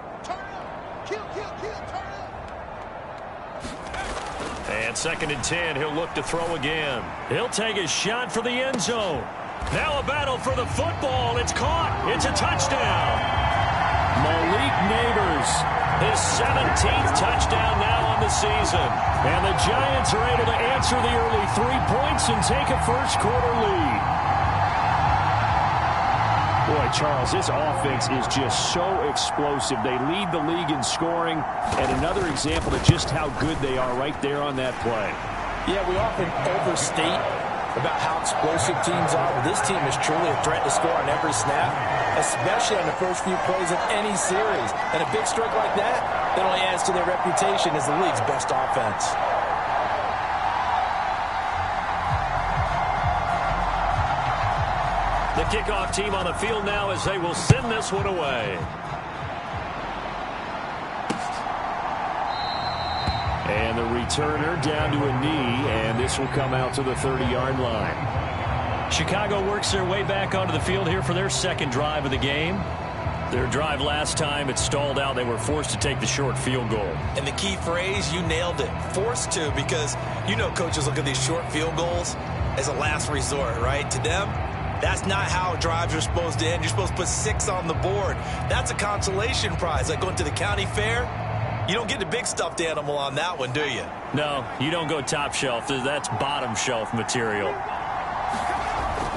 And 2nd and 10, he'll look to throw again. He'll take a shot for the end zone. Now a battle for the football. It's caught. It's a touchdown. Malik Neighbors, His 17th touchdown now on the season. and the Giants are able to answer the early 3 points and take a first-quarter lead. Boy, Charles, this offense is just so explosive. They lead the league in scoring, and another example of just how good they are right there on that play. Yeah, we often overstate about how explosive teams are, but this team is truly a threat to score on every snap, especially on the first few plays of any series. And a big streak like that, it only adds to their reputation as the league's best offense. The kickoff team on the field now as they will send this one away. And the returner down to a knee, and this will come out to the 30-yard line. Chicago works their way back onto the field here for their second drive of the game. Their drive last time, it stalled out. They were forced to take the short field goal. And the key phrase, you nailed it, forced to, because you know coaches look at these short field goals as a last resort, right? To them, that's not how drives are supposed to end. You're supposed to put 6 on the board. That's a consolation prize, like going to the county fair. You don't get the big stuffed animal on that one, do you? No, you don't go top shelf. That's bottom shelf material.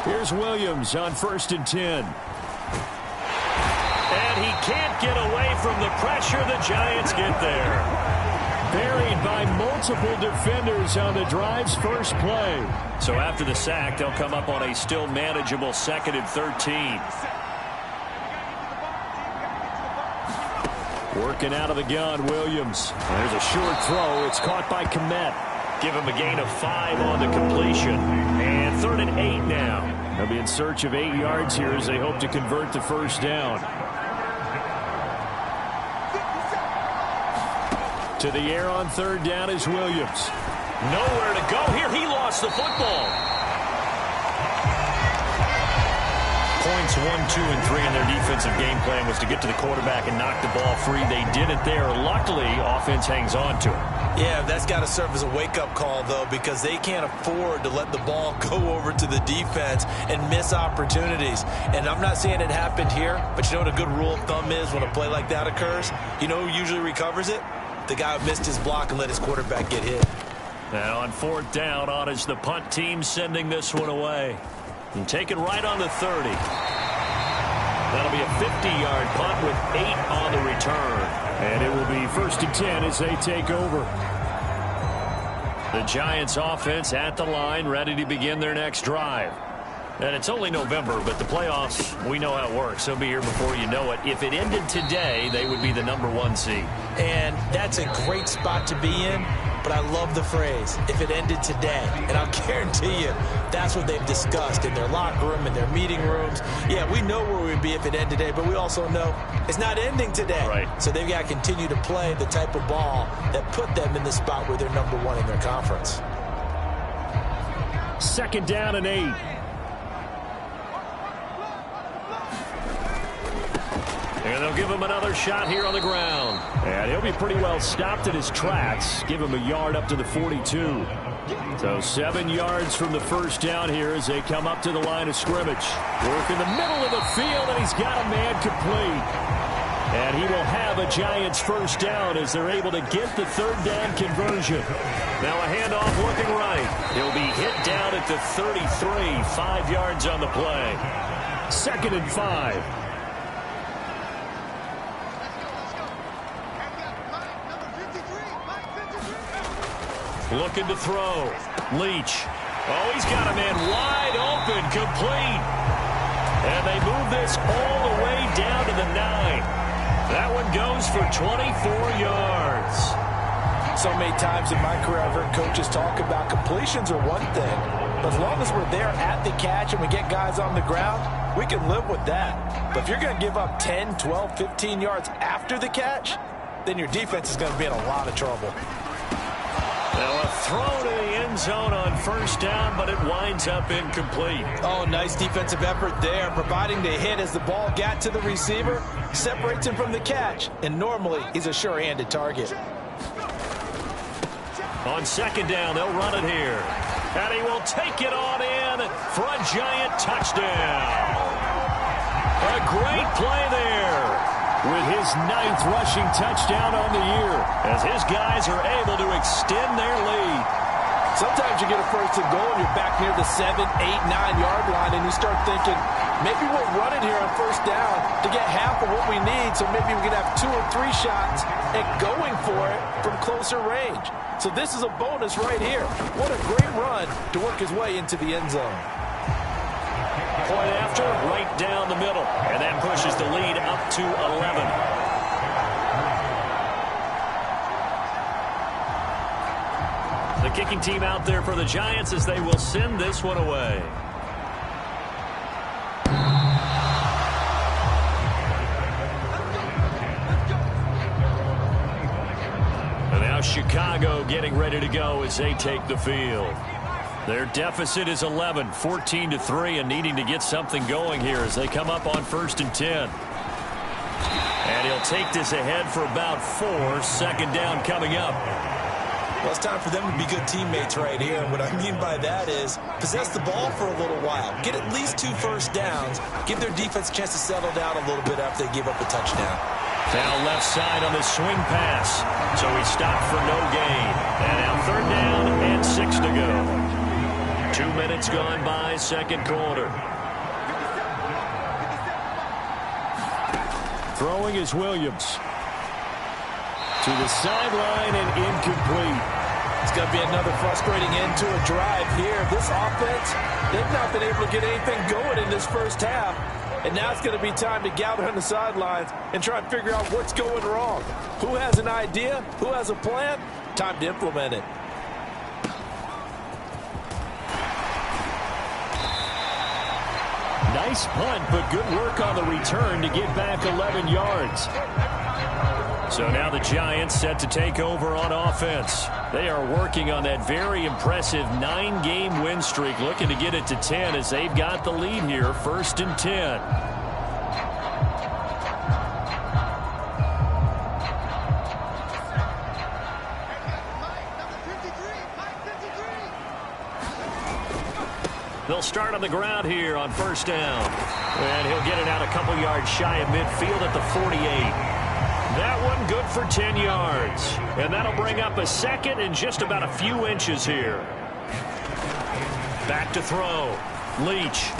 Here's Williams on 1st and 10. And he can't get away from the pressure. The Giants get there. Buried by multiple defenders on the drive's first play. So after the sack, they'll come up on a still manageable 2nd and 13. Working out of the gun, Williams. There's a short throw. It's caught by Kmet. Give him a gain of 5 on the completion. And 3rd and 8 now. They'll be in search of 8 yards here as they hope to convert the first down. To the air on 3rd down is Williams. Nowhere to go here. He lost the football. Points 1, 2, and 3 in their defensive game plan was to get to the quarterback and knock the ball free. They did it there. Luckily, offense hangs on to it. Yeah, that's got to serve as a wake-up call, though, because they can't afford to let the ball go over to the defense and miss opportunities. And I'm not saying it happened here, but you know what a good rule of thumb is when a play like that occurs? You know who usually recovers it? The guy who missed his block and let his quarterback get hit. Now on 4th down, on is the punt team sending this one away. And taken right on the 30. That'll be a 50-yard punt with 8 on the return. And it will be 1st and 10 as they take over. The Giants offense at the line, ready to begin their next drive. And it's only November, but the playoffs, we know how it works. They'll be here before you know it. If it ended today, they would be the #1 seed. And that's a great spot to be in, but I love the phrase, if it ended today. And I'll guarantee you, that's what they've discussed in their locker room, in their meeting rooms. Yeah, we know where we'd be if it ended today, but we also know it's not ending today. Right. So they've got to continue to play the type of ball that put them in the spot where they're #1 in their conference. 2nd down and 8. And they'll give him another shot here on the ground. And he'll be pretty well stopped in his tracks. Give him a yard up to the 42. So 7 yards from the first down here as they come up to the line of scrimmage. Work in the middle of the field, and he's got a man complete. And he will have a Giants first down as they're able to get the 3rd down conversion. Now a handoff looking right. He'll be hit down at the 33, 5 yards on the play. 2nd and 5. Looking to throw. Leach. Oh, he's got a man wide open, complete. And they move this all the way down to the 9. That one goes for 24 yards. So many times in my career I've heard coaches talk about completions are one thing, but as long as we're there at the catch and we get guys on the ground, we can live with that. But if you're going to give up 10, 12, 15 yards after the catch, then your defense is going to be in a lot of trouble. Now a throw to the end zone on first down, but it winds up incomplete. Oh, nice defensive effort there, providing the hit as the ball got to the receiver, separates him from the catch, and normally he's a sure-handed target. On 2nd down, they'll run it here. And he will take it on in for a Giant touchdown. A great play there. With his 9th rushing touchdown on the year. As his guys are able to extend their lead. Sometimes you get a 1st and goal and you're back near the 7, 8, 9-yard line and you start thinking, maybe we'll run it here on 1st down to get half of what we need, so maybe we can have 2 or 3 shots at going for it from closer range. So this is a bonus right here. What a great run to work his way into the end zone. Point after, right down the middle. And that pushes the lead up to 11. The kicking team out there for the Giants as they will send this one away. And now Chicago getting ready to go as they take the field. Their deficit is 11, 14-3, and needing to get something going here as they come up on 1st and 10. And he'll take this ahead for about 4. 2nd down coming up. Well, it's time for them to be good teammates right here. And what I mean by that is possess the ball for a little while. Get at least 2 first downs. Give their defense a chance to settle down a little bit after they give up a touchdown. Now left side on the swing pass. So he stopped for no gain. And now 3rd down and 6 to go. 2 minutes gone by, 2nd quarter. Throwing is Williams. To the sideline and incomplete. It's going to be another frustrating end to a drive here. This offense, they've not been able to get anything going in this first half. And now it's going to be time to gather on the sidelines and try and figure out what's going wrong. Who has an idea? Who has a plan? Time to implement it. Nice punt, but good work on the return to get back 11 yards. So now the Giants set to take over on offense. They are working on that very impressive 9-game win streak, looking to get it to 10 as they've got the lead here, 1st and 10. They'll start on the ground here on 1st down. And he'll get it out a couple yards shy of midfield at the 48. That one good for 10 yards. And that'll bring up a 2nd and just about a few inches here. Back to throw. Leach.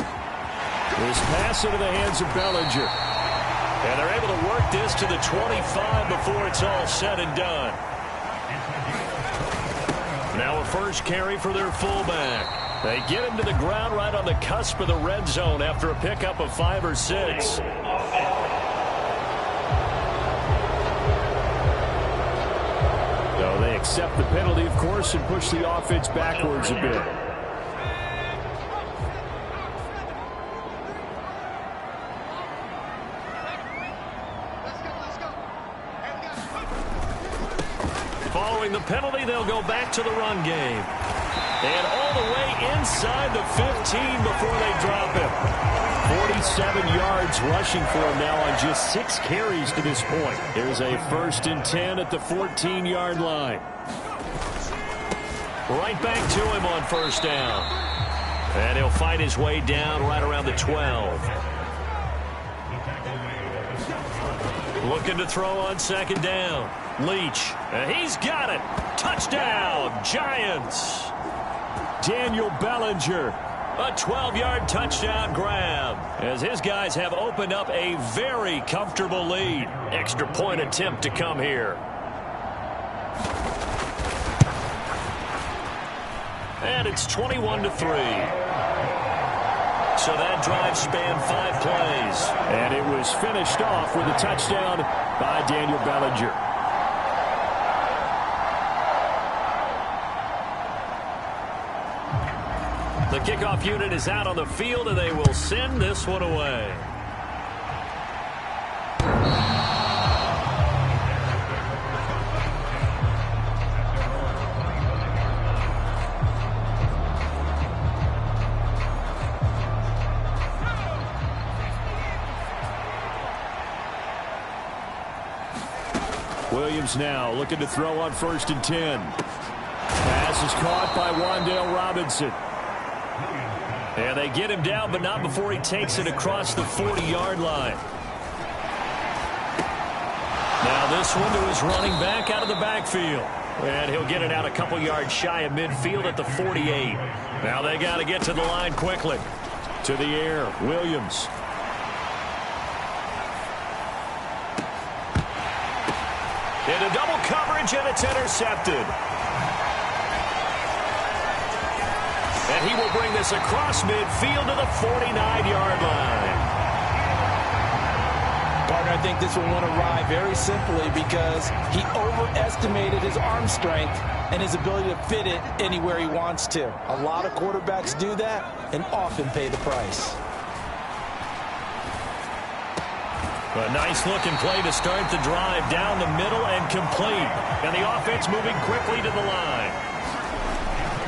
This pass into the hands of Bellinger. And they're able to work this to the 25 before it's all said and done. Now a first carry for their fullback. They get him to the ground right on the cusp of the red zone after a pickup of 5 or 6. So they accept the penalty, of course, and push the offense backwards a bit. Following the penalty, they'll go back to the run game. And all the way inside the 15 before they drop him. 47 yards rushing for him now on just 6 carries to this point. Here's a 1st and 10 at the 14-yard line. Right back to him on 1st down. And he'll find his way down right around the 12. Looking to throw on 2nd down. Leach, and he's got it. Touchdown, Giants. Daniel Bellinger, a 12-yard touchdown grab, as his guys have opened up a very comfortable lead. Extra point attempt to come here. And it's 21-3. So that drive spanned 5 plays. And it was finished off with a touchdown by Daniel Bellinger. The kickoff unit is out on the field, and they will send this one away. Williams now looking to throw on 1st and 10. Pass is caught by Wan'Dale Robinson. And they get him down, but not before he takes it across the 40-yard line. Now this one to his running back out of the backfield. And he'll get it out a couple yards shy of midfield at the 48. Now they got to get to the line quickly. To the air, Williams. Into double coverage, and it's intercepted. And he will bring this across midfield to the 49-yard line. Partner, I think this one went awry very simply because he overestimated his arm strength and his ability to fit it anywhere he wants to. A lot of quarterbacks do that and often pay the price. A nice-looking play to start the drive down the middle and complete. And the offense moving quickly to the line.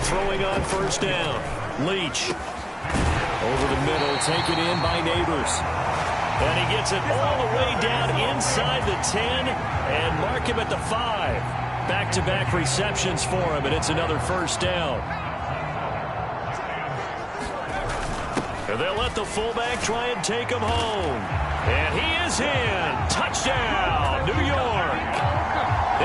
Throwing on 1st down. Leach. Over the middle, taken in by Neighbors. And he gets it all the way down inside the 10 and mark him at the 5. Back-to-back receptions for him, and it's another 1st down. And they'll let the fullback try and take him home. And he is in. Touchdown, New York.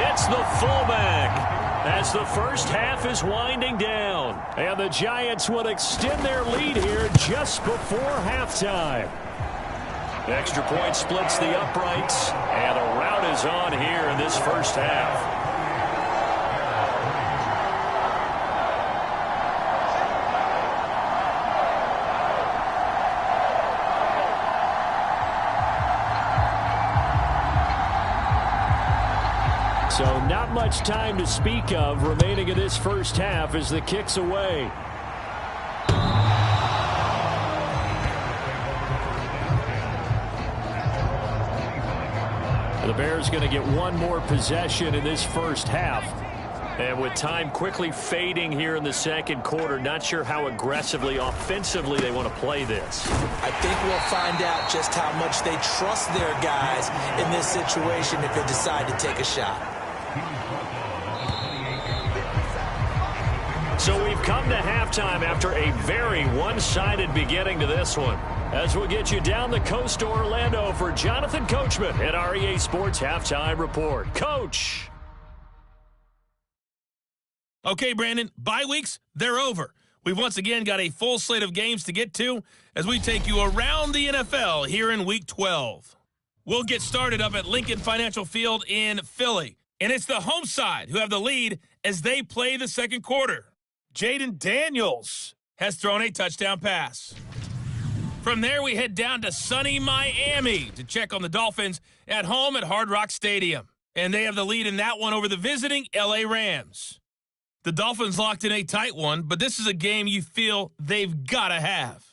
It's the fullback as the first half is winding down. And the Giants will extend their lead here just before halftime. Extra point splits the uprights, and the rout is on here in this first half. So not much time to speak of remaining in this first half as the kick's away. The Bears going to get one more possession in this first half. And with time quickly fading here in the second quarter, not sure how aggressively, offensively they want to play this. I think we'll find out just how much they trust their guys in this situation if they decide to take a shot. So we've come to halftime after a very one-sided beginning to this one. As we'll get you down the coast to Orlando for Jonathan Coachman at our EA Sports Halftime Report. Coach! Okay, Brandon, bye weeks, they're over. We've once again got a full slate of games to get to as we take you around the NFL here in Week 12. We'll get started up at Lincoln Financial Field in Philly, and it's the home side who have the lead as they play the second quarter. Jaden Daniels has thrown a touchdown pass. From there, we head down to sunny Miami to check on the Dolphins at home at Hard Rock Stadium. And they have the lead in that one over the visiting L.A. Rams. The Dolphins locked in a tight one, but this is a game you feel they've got to have.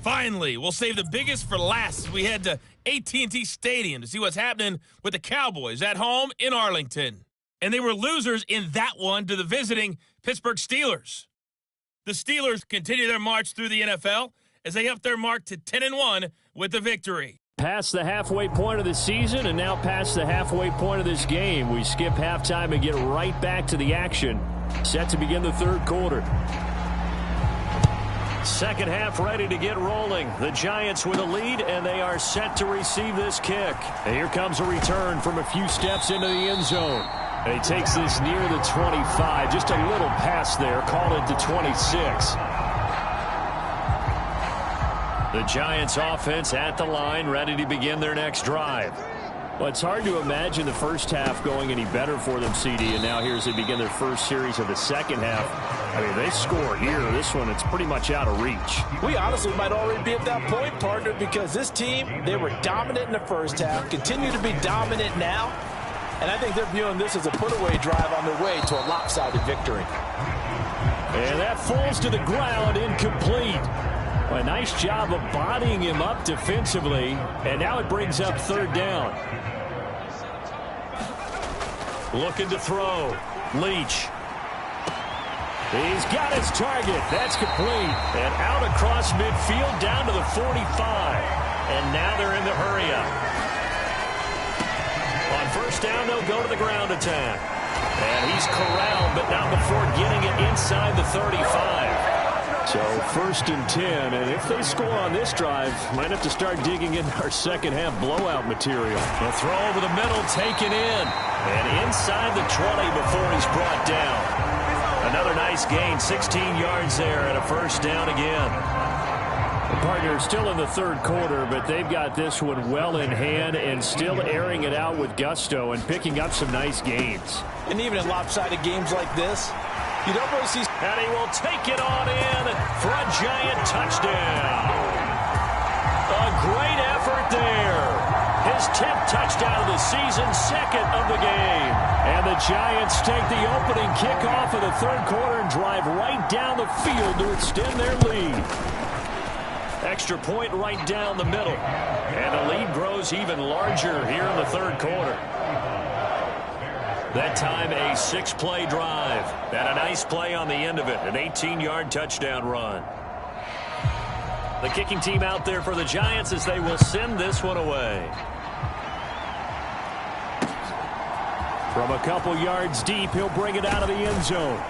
Finally, we'll save the biggest for last as we head to AT&T Stadium to see what's happening with the Cowboys at home in Arlington. And they were losers in that one to the visiting Pittsburgh Steelers. The Steelers continue their march through the NFL as they up their mark to 10-1 with the victory. Past the halfway point of the season and now past the halfway point of this game. We skip halftime and get right back to the action. Set to begin the third quarter. Second half ready to get rolling. The Giants with a lead, and they are set to receive this kick. And here comes a return from a few steps into the end zone. And he takes this near the 25. Just a little pass there. Called it to 26. The Giants offense at the line, ready to begin their next drive. Well, it's hard to imagine the first half going any better for them, CD, and now here as they begin their first series of the second half. I mean, they score here. This one, it's pretty much out of reach. We honestly might already be at that point, partner, because this team, they were dominant in the first half, continue to be dominant now, and I think they're viewing this as a put-away drive on their way to a lopsided victory. And that falls to the ground, incomplete. A nice job of bodying him up defensively, and now it brings up third down. Looking to throw. Leach. He's got his target. That's complete. And out across midfield down to the 45. And now they're in the hurry-up. On first down, they'll go to the ground attack. And he's corralled, but not before getting it inside the 35. So first and 10, and if they score on this drive, might have to start digging in our second half blowout material. The throw over the middle taken in, and inside the 20 before he's brought down. Another nice gain, 16 yards there, and a first down again. The partner still in the third quarter, but they've got this one well in hand and still airing it out with gusto and picking up some nice gains. And even in lopsided games like this, you don't really see... And he will take it on in for a Giant touchdown. A great effort there. His 10th touchdown of the season, second of the game. And the Giants take the opening kickoff of the third quarter and drive right down the field to extend their lead. Extra point right down the middle. And the lead grows even larger here in the third quarter. That time a 6-play drive. And a nice play on the end of it. An 18-yard touchdown run. The kicking team out there for the Giants as they will send this one away. From a couple yards deep, he'll bring it out of the end zone.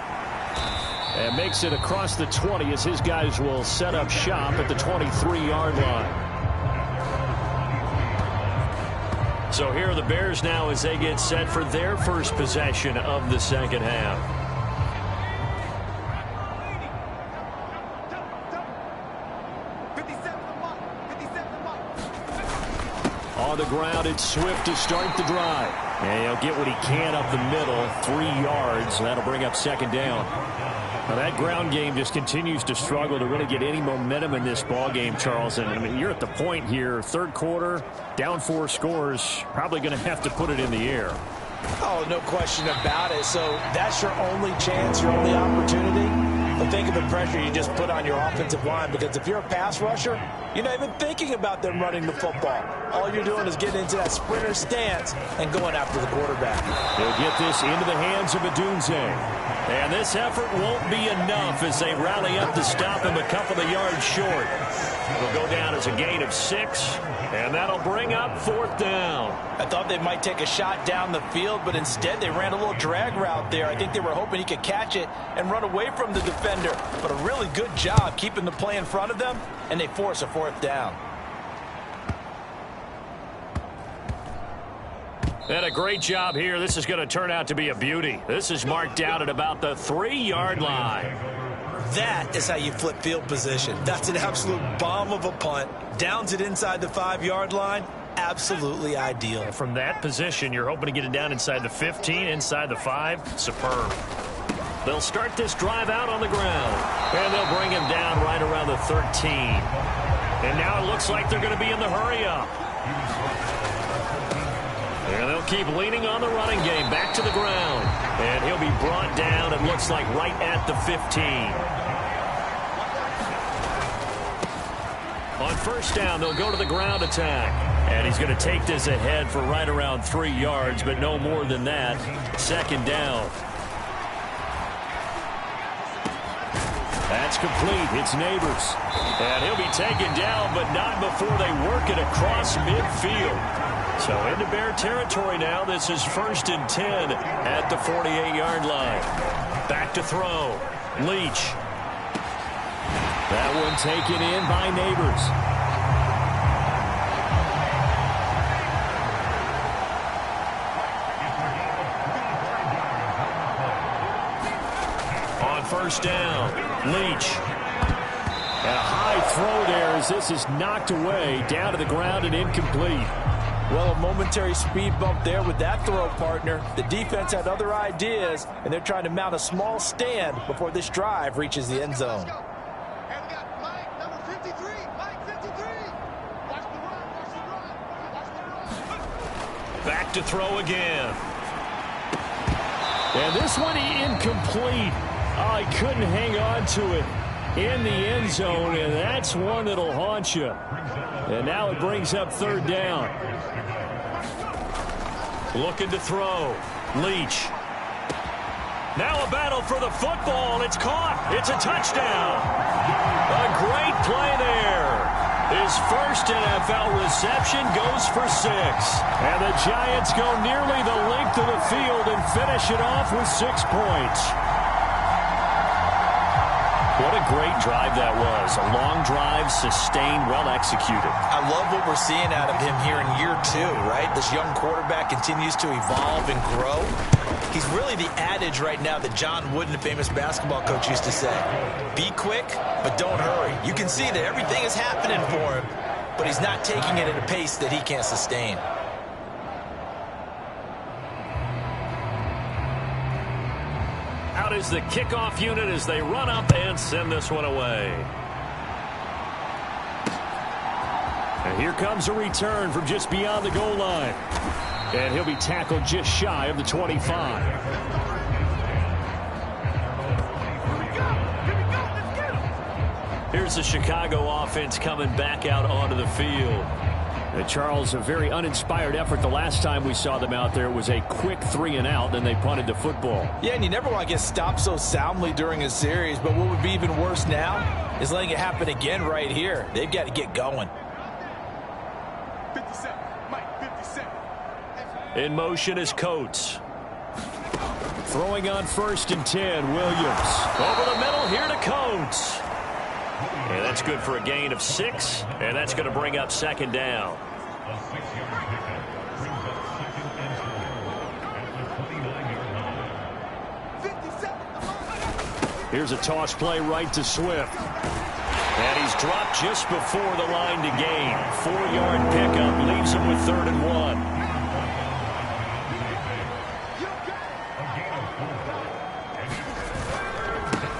And makes it across the 20 as his guys will set up shop at the 23-yard line. So here are the Bears now as they get set for their first possession of the second half. On the ground, it's Swift to start the drive. And he'll get what he can up the middle, 3 yards. That'll bring up second down. Now that ground game just continues to struggle to really get any momentum in this ball game, Charles. And I mean, you're at the point here, third quarter, down 4 scores, probably going to have to put it in the air. Oh, no question about it. So that's your only chance, your only opportunity. But think of the pressure you just put on your offensive line, because if you're a pass rusher, you're not even thinking about them running the football. All you're doing is getting into that sprinter stance and going after the quarterback. They'll get this into the hands of Adunze. And this effort won't be enough as they rally up to stop him a couple of yards short. It'll go down as a gain of 6, and that'll bring up fourth down. I thought they might take a shot down the field, but instead they ran a little drag route there. I think they were hoping he could catch it and run away from the defender. But a really good job keeping the play in front of them, and they force a fourth down. And a great job here. This is going to turn out to be a beauty. This is marked out at about the 3-yard line. That is how you flip field position. That's an absolute bomb of a punt. Downs it inside the 5-yard line. Absolutely ideal. From that position, you're hoping to get it down inside the 15, inside the 5. Superb. They'll start this drive out on the ground. And they'll bring him down right around the 13. And now it looks like they're going to be in the hurry-up. And they'll keep leaning on the running game. Back to the ground. And he'll be brought down, it looks like, right at the 15. On first down, they'll go to the ground attack. And he's going to take this ahead for right around 3 yards, but no more than that. Second down. That's complete. It's Neighbors. And he'll be taken down, but not before they work it across midfield. So into Bear territory now. This is 1st and 10 at the 48-yard line. Back to throw. Leach. That one taken in by Neighbors. On first down, Leach. And a high throw there as this is knocked away, down to the ground and incomplete. Well, a momentary speed bump there with that throw, partner. The defense had other ideas, and they're trying to mount a small stand before this drive reaches the end zone. Back to throw again. And this one incomplete. Oh, he couldn't hang on to it in the end zone, and that's one that'll haunt you. And now it brings up third down. Looking to throw. Leach. Now a battle for the football. It's caught. It's a touchdown. A great play there. His first NFL reception goes for 6. And the Giants go nearly the length of the field and finish it off with 6 points. What a great drive that was. A long drive, sustained, well executed. I love what we're seeing out of him here in year 2, right? This young quarterback continues to evolve and grow. He's really the adage right now that John Wooden, the famous basketball coach, used to say. Be quick, but don't hurry. You can see that everything is happening for him, but he's not taking it at a pace that he can't sustain. Out is the kickoff unit as they run up and send this one away. And here comes a return from just beyond the goal line. And he'll be tackled just shy of the 25. Here's the Chicago offense coming back out onto the field. And Charles, a very uninspired effort. The last time we saw them out there was a quick 3-and-out, then they punted the football. Yeah, and you never want to get stopped so soundly during a series, but what would be even worse now is letting it happen again right here. They've got to get going. 57, Mike, 57. In motion is Coates. Throwing on 1st and 10, Williams. Over the middle here to Coates. And that's good for a gain of 6, and that's going to bring up second down. Here's a toss play right to Swift. And he's dropped just before the line to gain. 4-yard pickup leaves him with 3rd and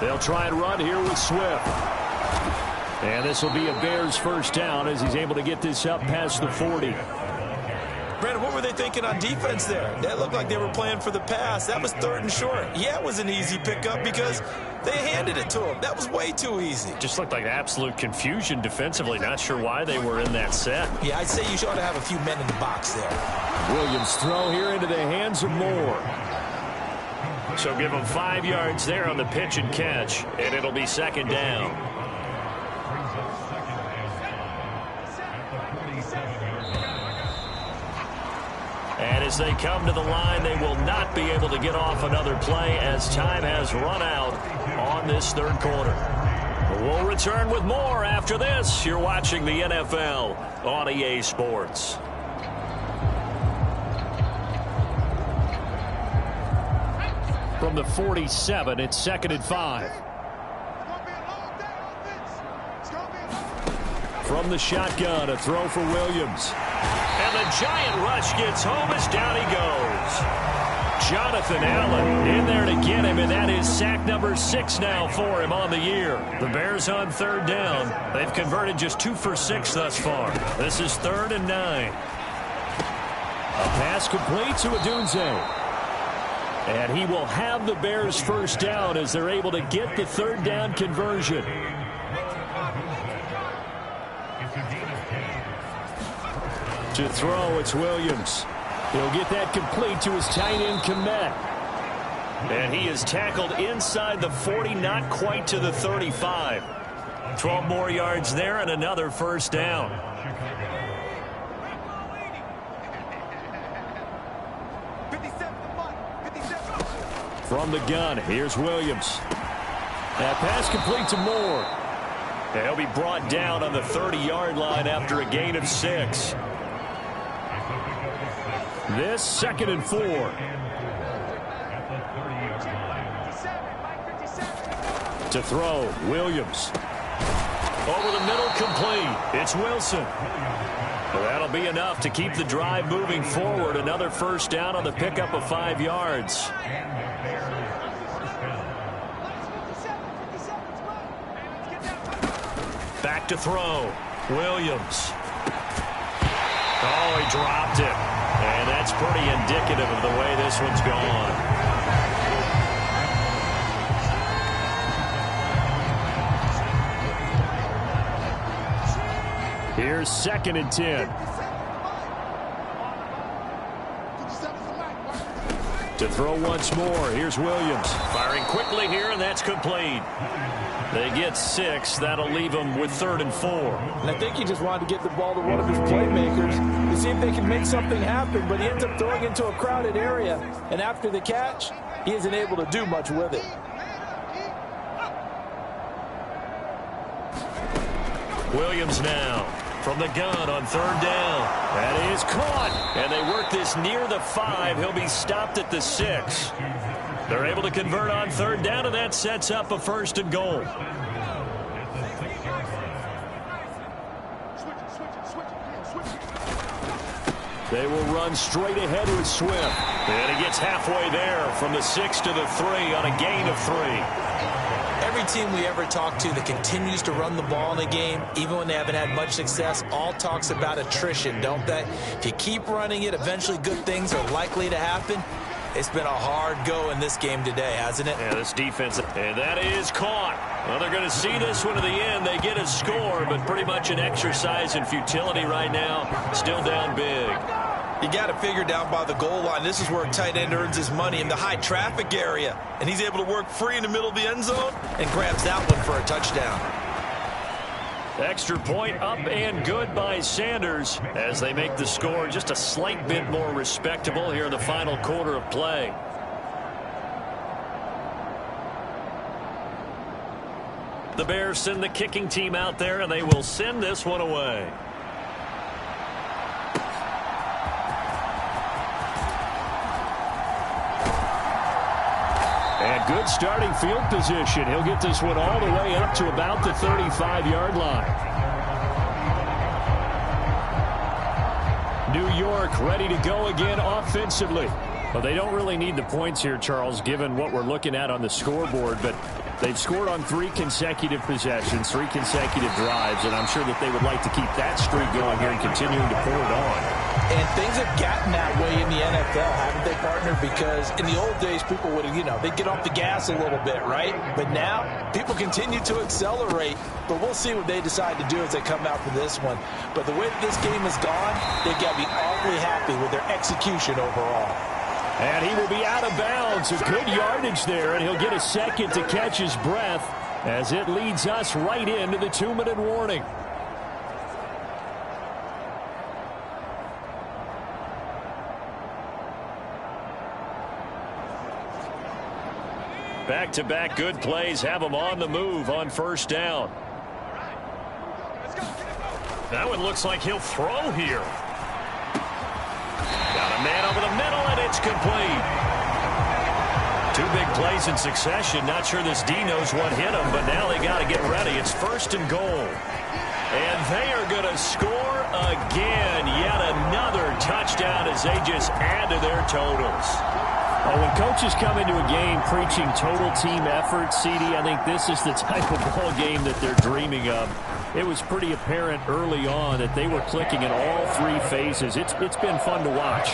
1. They'll try and run here with Swift. And this will be a Bears first down as he's able to get this up past the 40. Brandon, what were they thinking on defense there? That looked like they were playing for the pass. That was 3rd and short. Yeah, it was an easy pickup because they handed it to him. That was way too easy. Just looked like absolute confusion defensively. Not sure why they were in that set. Yeah, I'd say you ought to have a few men in the box there. Williams' throw here into the hands of Moore. So give him 5 yards there on the pitch and catch, and it'll be second down. And as they come to the line, they will not be able to get off another play as time has run out on this 3rd quarter. We'll return with more after this. You're watching the NFL on EA Sports. From the 47, it's 2nd and 5. From the shotgun, a throw for Williams. And the giant rush gets home as down he goes. Jonathan Allen in there to get him, and that is sack number 6 now for him on the year. The Bears on third down. They've converted just 2 for 6 thus far. This is 3rd and 9. A pass complete to Odunze. And he will have the Bears first down as they're able to get the 3rd down conversion. To throw, it's Williams. He'll get that complete to his tight end, Kmet. And he is tackled inside the 40, not quite to the 35. 12 more yards there and another first down. From the gun, here's Williams. That pass complete to Moore. He'll be brought down on the 30-yard line after a gain of 6. This 2nd and 4. To throw, Williams. Over the middle, complete. It's Wilson. That'll be enough to keep the drive moving forward. Another first down on the pickup of 5 yards. Back to throw. Williams. Oh, he dropped it. And that's pretty indicative of the way this one's gone. Here's 2nd and 10. To throw once more. Here's Williams. Firing quickly here, and that's complete. They get 6. That'll leave them with 3rd and 4. And I think he just wanted to get the ball to one of his playmakers to see if they can make something happen, but he ends up throwing into a crowded area. And after the catch, he isn't able to do much with it. Williams now from the gun on 3rd down. That is caught. And they work this near the 5. He'll be stopped at the 6. They're able to convert on 3rd down, and that sets up a 1st and goal. They will run straight ahead with Swift. And he gets halfway there from the 6 to the 3 on a gain of 3. Every team we ever talk to that continues to run the ball in a game, even when they haven't had much success, all talks about attrition, don't they? If you keep running it, eventually good things are likely to happen. It's been a hard go in this game today, hasn't it? Yeah, this defense, and that is caught. Well, they're going to see this one to the end. They get a score, but pretty much an exercise in futility right now. Still down big. You got to figure down by the goal line. This is where a tight end earns his money in the high traffic area. And he's able to work free in the middle of the end zone and grabs that one for a touchdown. Extra point up and good by Sanders as they make the score just a slight bit more respectable here in the final quarter of play. The Bears send the kicking team out there, and they will send this one away. And good starting field position. He'll get this one all the way up to about the 35-yard line. New York ready to go again offensively. Well, they don't really need the points here, Charles, given what we're looking at on the scoreboard, but they've scored on 3 consecutive possessions, 3 consecutive drives, and I'm sure that they would like to keep that streak going here and continuing to pour it on. And things have gotten that way in the NFL, haven't they, partner? Because in the old days, people would, they'd get off the gas a little bit, right? But now, people continue to accelerate. But we'll see what they decide to do as they come out for this one. But the way that this game has gone, they've got to be awfully happy with their execution overall. And he will be out of bounds. A good yardage there, and he'll get a second to catch his breath as it leads us right into the 2-minute warning. Back-to-back good plays have them on the move on 1st down. That one looks like he'll throw here. Got a man over the middle, and it's complete. 2 big plays in succession. Not sure this D knows what hit him, but now they got to get ready. It's 1st and goal. And they are going to score again. Yet another touchdown as they just add to their totals. Oh, when coaches come into a game preaching total team effort, CD, I think this is the type of ball game that they're dreaming of. It was pretty apparent early on that they were clicking in all three phases. It's been fun to watch.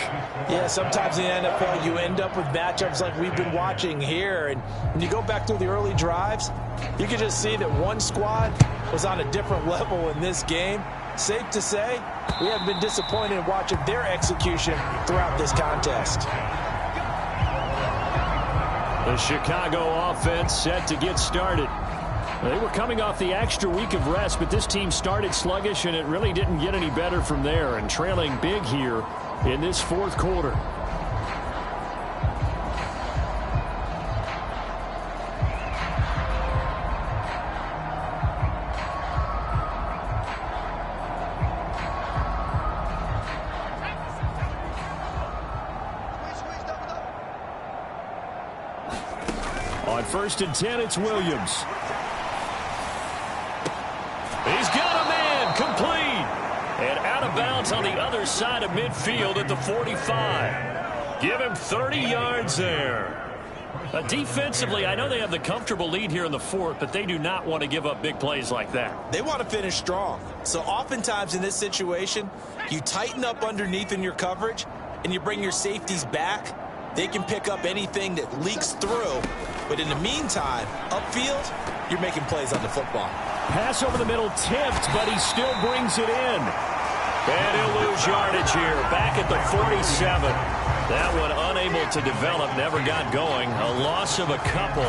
Yeah, sometimes in the NFL you end up with matchups like we've been watching here. And when you go back through the early drives, you can just see that one squad was on a different level in this game. Safe to say, we haven't been disappointed in watching their execution throughout this contest. The Chicago offense set to get started. They were coming off the extra week of rest, but this team started sluggish, and it really didn't get any better from there, and trailing big here in this fourth quarter. On 1st and 10, it's Williams. He's got a man complete. And out of bounds on the other side of midfield at the 45. Give him 30 yards there. Defensively, I know they have the comfortable lead here in the fourth, but they do not want to give up big plays like that. They want to finish strong. So oftentimes in this situation, you tighten up underneath in your coverage, and you bring your safeties back. They can pick up anything that leaks through. But in the meantime, upfield, you're making plays on the football. Pass over the middle tipped, but he still brings it in. And he'll lose yardage here, back at the 47. That one unable to develop, never got going. A loss of a couple,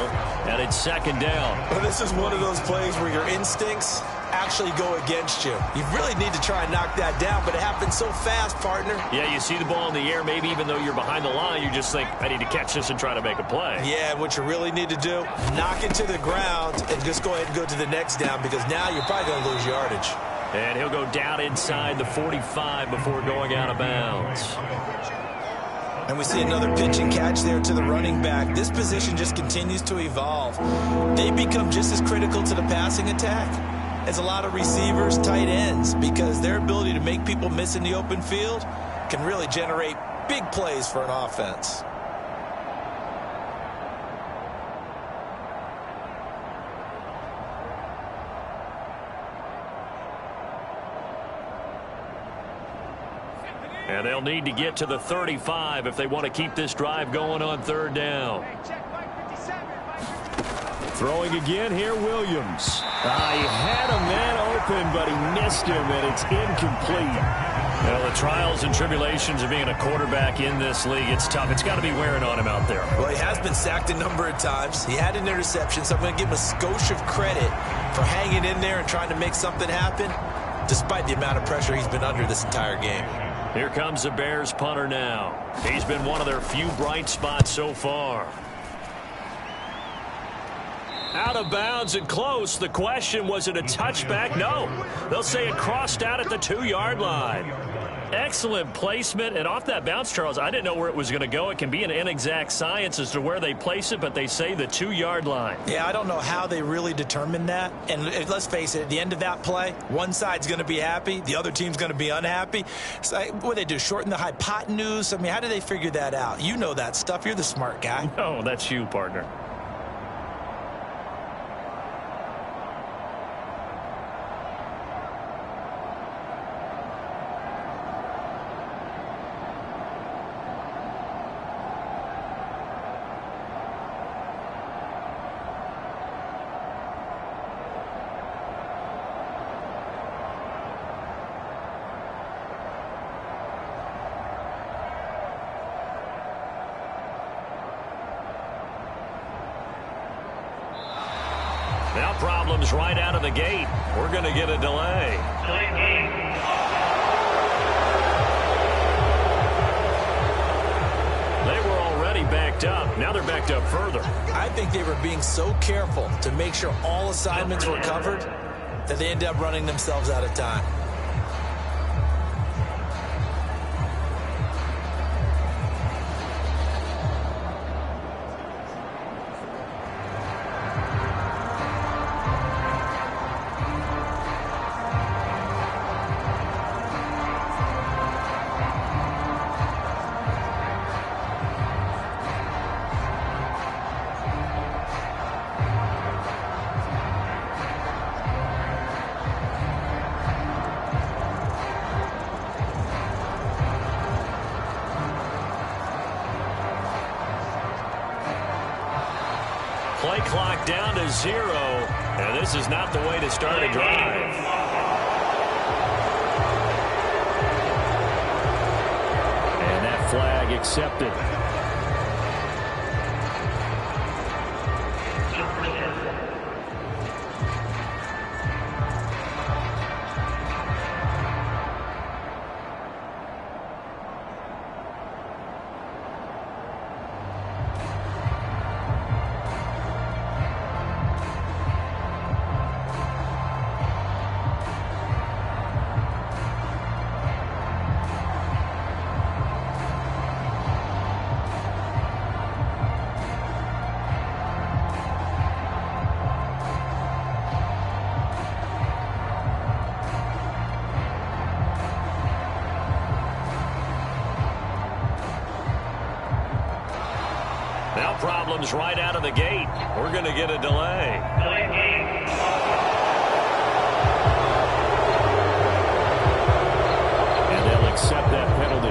and it's second down. Well, this is one of those plays where your instincts actually go against you. You really need to try and knock that down, but it happens so fast, partner. Yeah, you see the ball in the air, maybe even though you're behind the line, you just think, I need to catch this and try to make a play. Yeah, what you really need to do, knock it to the ground and just go ahead and go to the next down, because now you're probably going to lose yardage. And he'll go down inside the 45 before going out of bounds. And we see another pitch and catch there to the running back. This position just continues to evolve. They become just as critical to the passing attack as a lot of receivers, tight ends, because their ability to make people miss in the open field can really generate big plays for an offense. And they'll need to get to the 35 if they want to keep this drive going on third down. Throwing again here, Williams. He had a man open, but he missed him, and it's incomplete. Well, the trials and tribulations of being a quarterback in this league, it's tough. It's got to be wearing on him out there. Well, he has been sacked a number of times. He had an interception, so I'm going to give him a skosh of credit for hanging in there and trying to make something happen, despite the amount of pressure he's been under this entire game. Here comes the Bears punter now. He's been one of their few bright spots so far. Out of bounds and close. The question, was it a touchback? No. They'll say it crossed out at the 2-yard line. Excellent placement, and off that bounce, Charles, I didn't know where it was going to go. It can be an inexact science as to where they place it, but they say the 2-yard line. Yeah, I don't know how they really determined that. And let's face it, at the end of that play, one side's going to be happy, the other team's going to be unhappy. So what do they do, shorten the hypotenuse? I mean, how do they figure that out? You know that stuff. You're the smart guy. No, that's you, partner. Now problems right out of the gate. We're going to get a delay. They were already backed up. Now they're backed up further. I think they were being so careful to make sure all assignments were covered that they ended up running themselves out of time. Play clock down to 0, and this is not the way to start a drive. And that flag accepted. Now problems right out of the gate. We're going to get a delay. And they'll accept that penalty.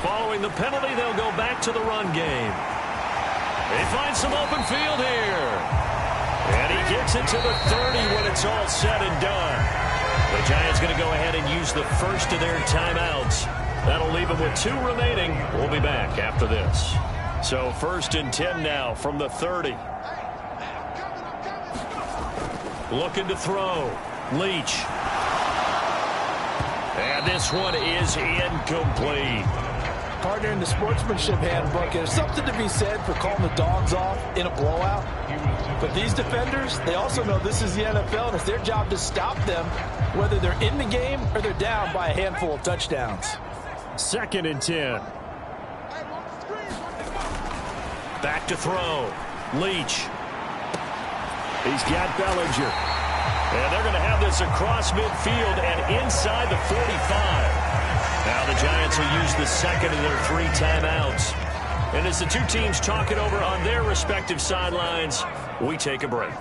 Following the penalty, they'll go back to the run game. They find some open field here. And he gets it to the 30 when it's all said and done. The Giants going to go ahead and use the first of their timeouts. That'll leave them with 2 remaining. We'll be back after this. So 1st and 10 now from the 30. Looking to throw. Leach. And this one is incomplete. Partner, in the sportsmanship handbook, there's something to be said for calling the dogs off in a blowout. But these defenders, they also know this is the NFL, and it's their job to stop them, whether they're in the game or they're down by a handful of touchdowns. 2nd and 10. Back to throw. Leach. He's got Bellinger. And they're going to have this across midfield and inside the 45. Now the Giants will use the second of their 3 timeouts. And as the 2 teams talk it over on their respective sidelines, we take a break.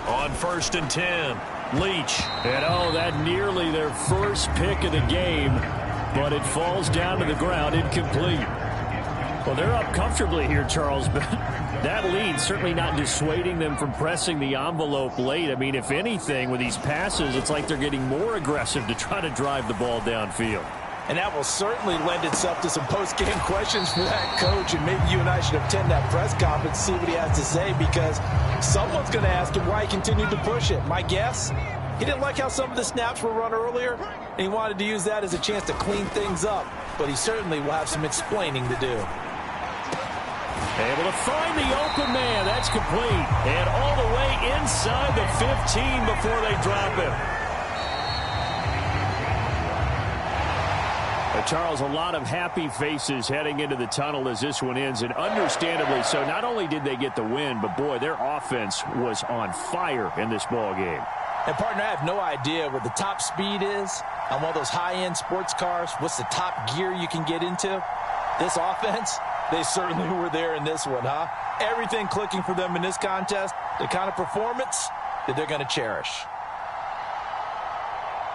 On 1st and 10, Leach. And oh, that nearly their first pick of the game, but it falls down to the ground incomplete. Well, they're up comfortably here, Charles, but that lead certainly not dissuading them from pressing the envelope late. I mean, if anything, with these passes, it's like they're getting more aggressive to try to drive the ball downfield. And that will certainly lend itself to some post-game questions for that coach, and maybe you and I should attend that press conference, see what he has to say, because someone's going to ask him why he continued to push it. My guess, he didn't like how some of the snaps were run earlier, and he wanted to use that as a chance to clean things up, but he certainly will have some explaining to do. Able to find the open man. That's complete. And all the way inside the 15 before they drop him. Charles, a lot of happy faces heading into the tunnel as this one ends, and understandably so. Not only did they get the win, but boy, their offense was on fire in this ball game. And partner, I have no idea what the top speed is on one of those high-end sports cars. What's the top gear you can get into? This offense, they certainly were there in this one, huh? Everything clicking for them in this contest, the kind of performance that they're going to cherish.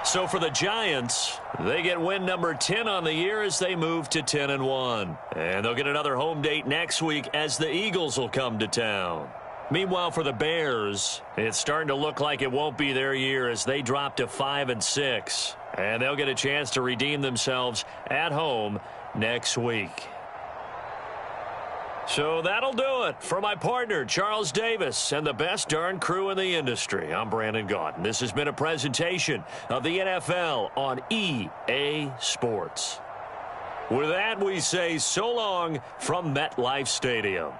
So for the Giants, they get win number 10 on the year as they move to 10-1. And they'll get another home date next week as the Eagles will come to town. Meanwhile, for the Bears, it's starting to look like it won't be their year as they drop to 5-6. And they'll get a chance to redeem themselves at home next week. So that'll do it for my partner, Charles Davis, and the best darn crew in the industry. I'm Brandon Gaunt, and this has been a presentation of the NFL on EA Sports. With that, we say so long from MetLife Stadium.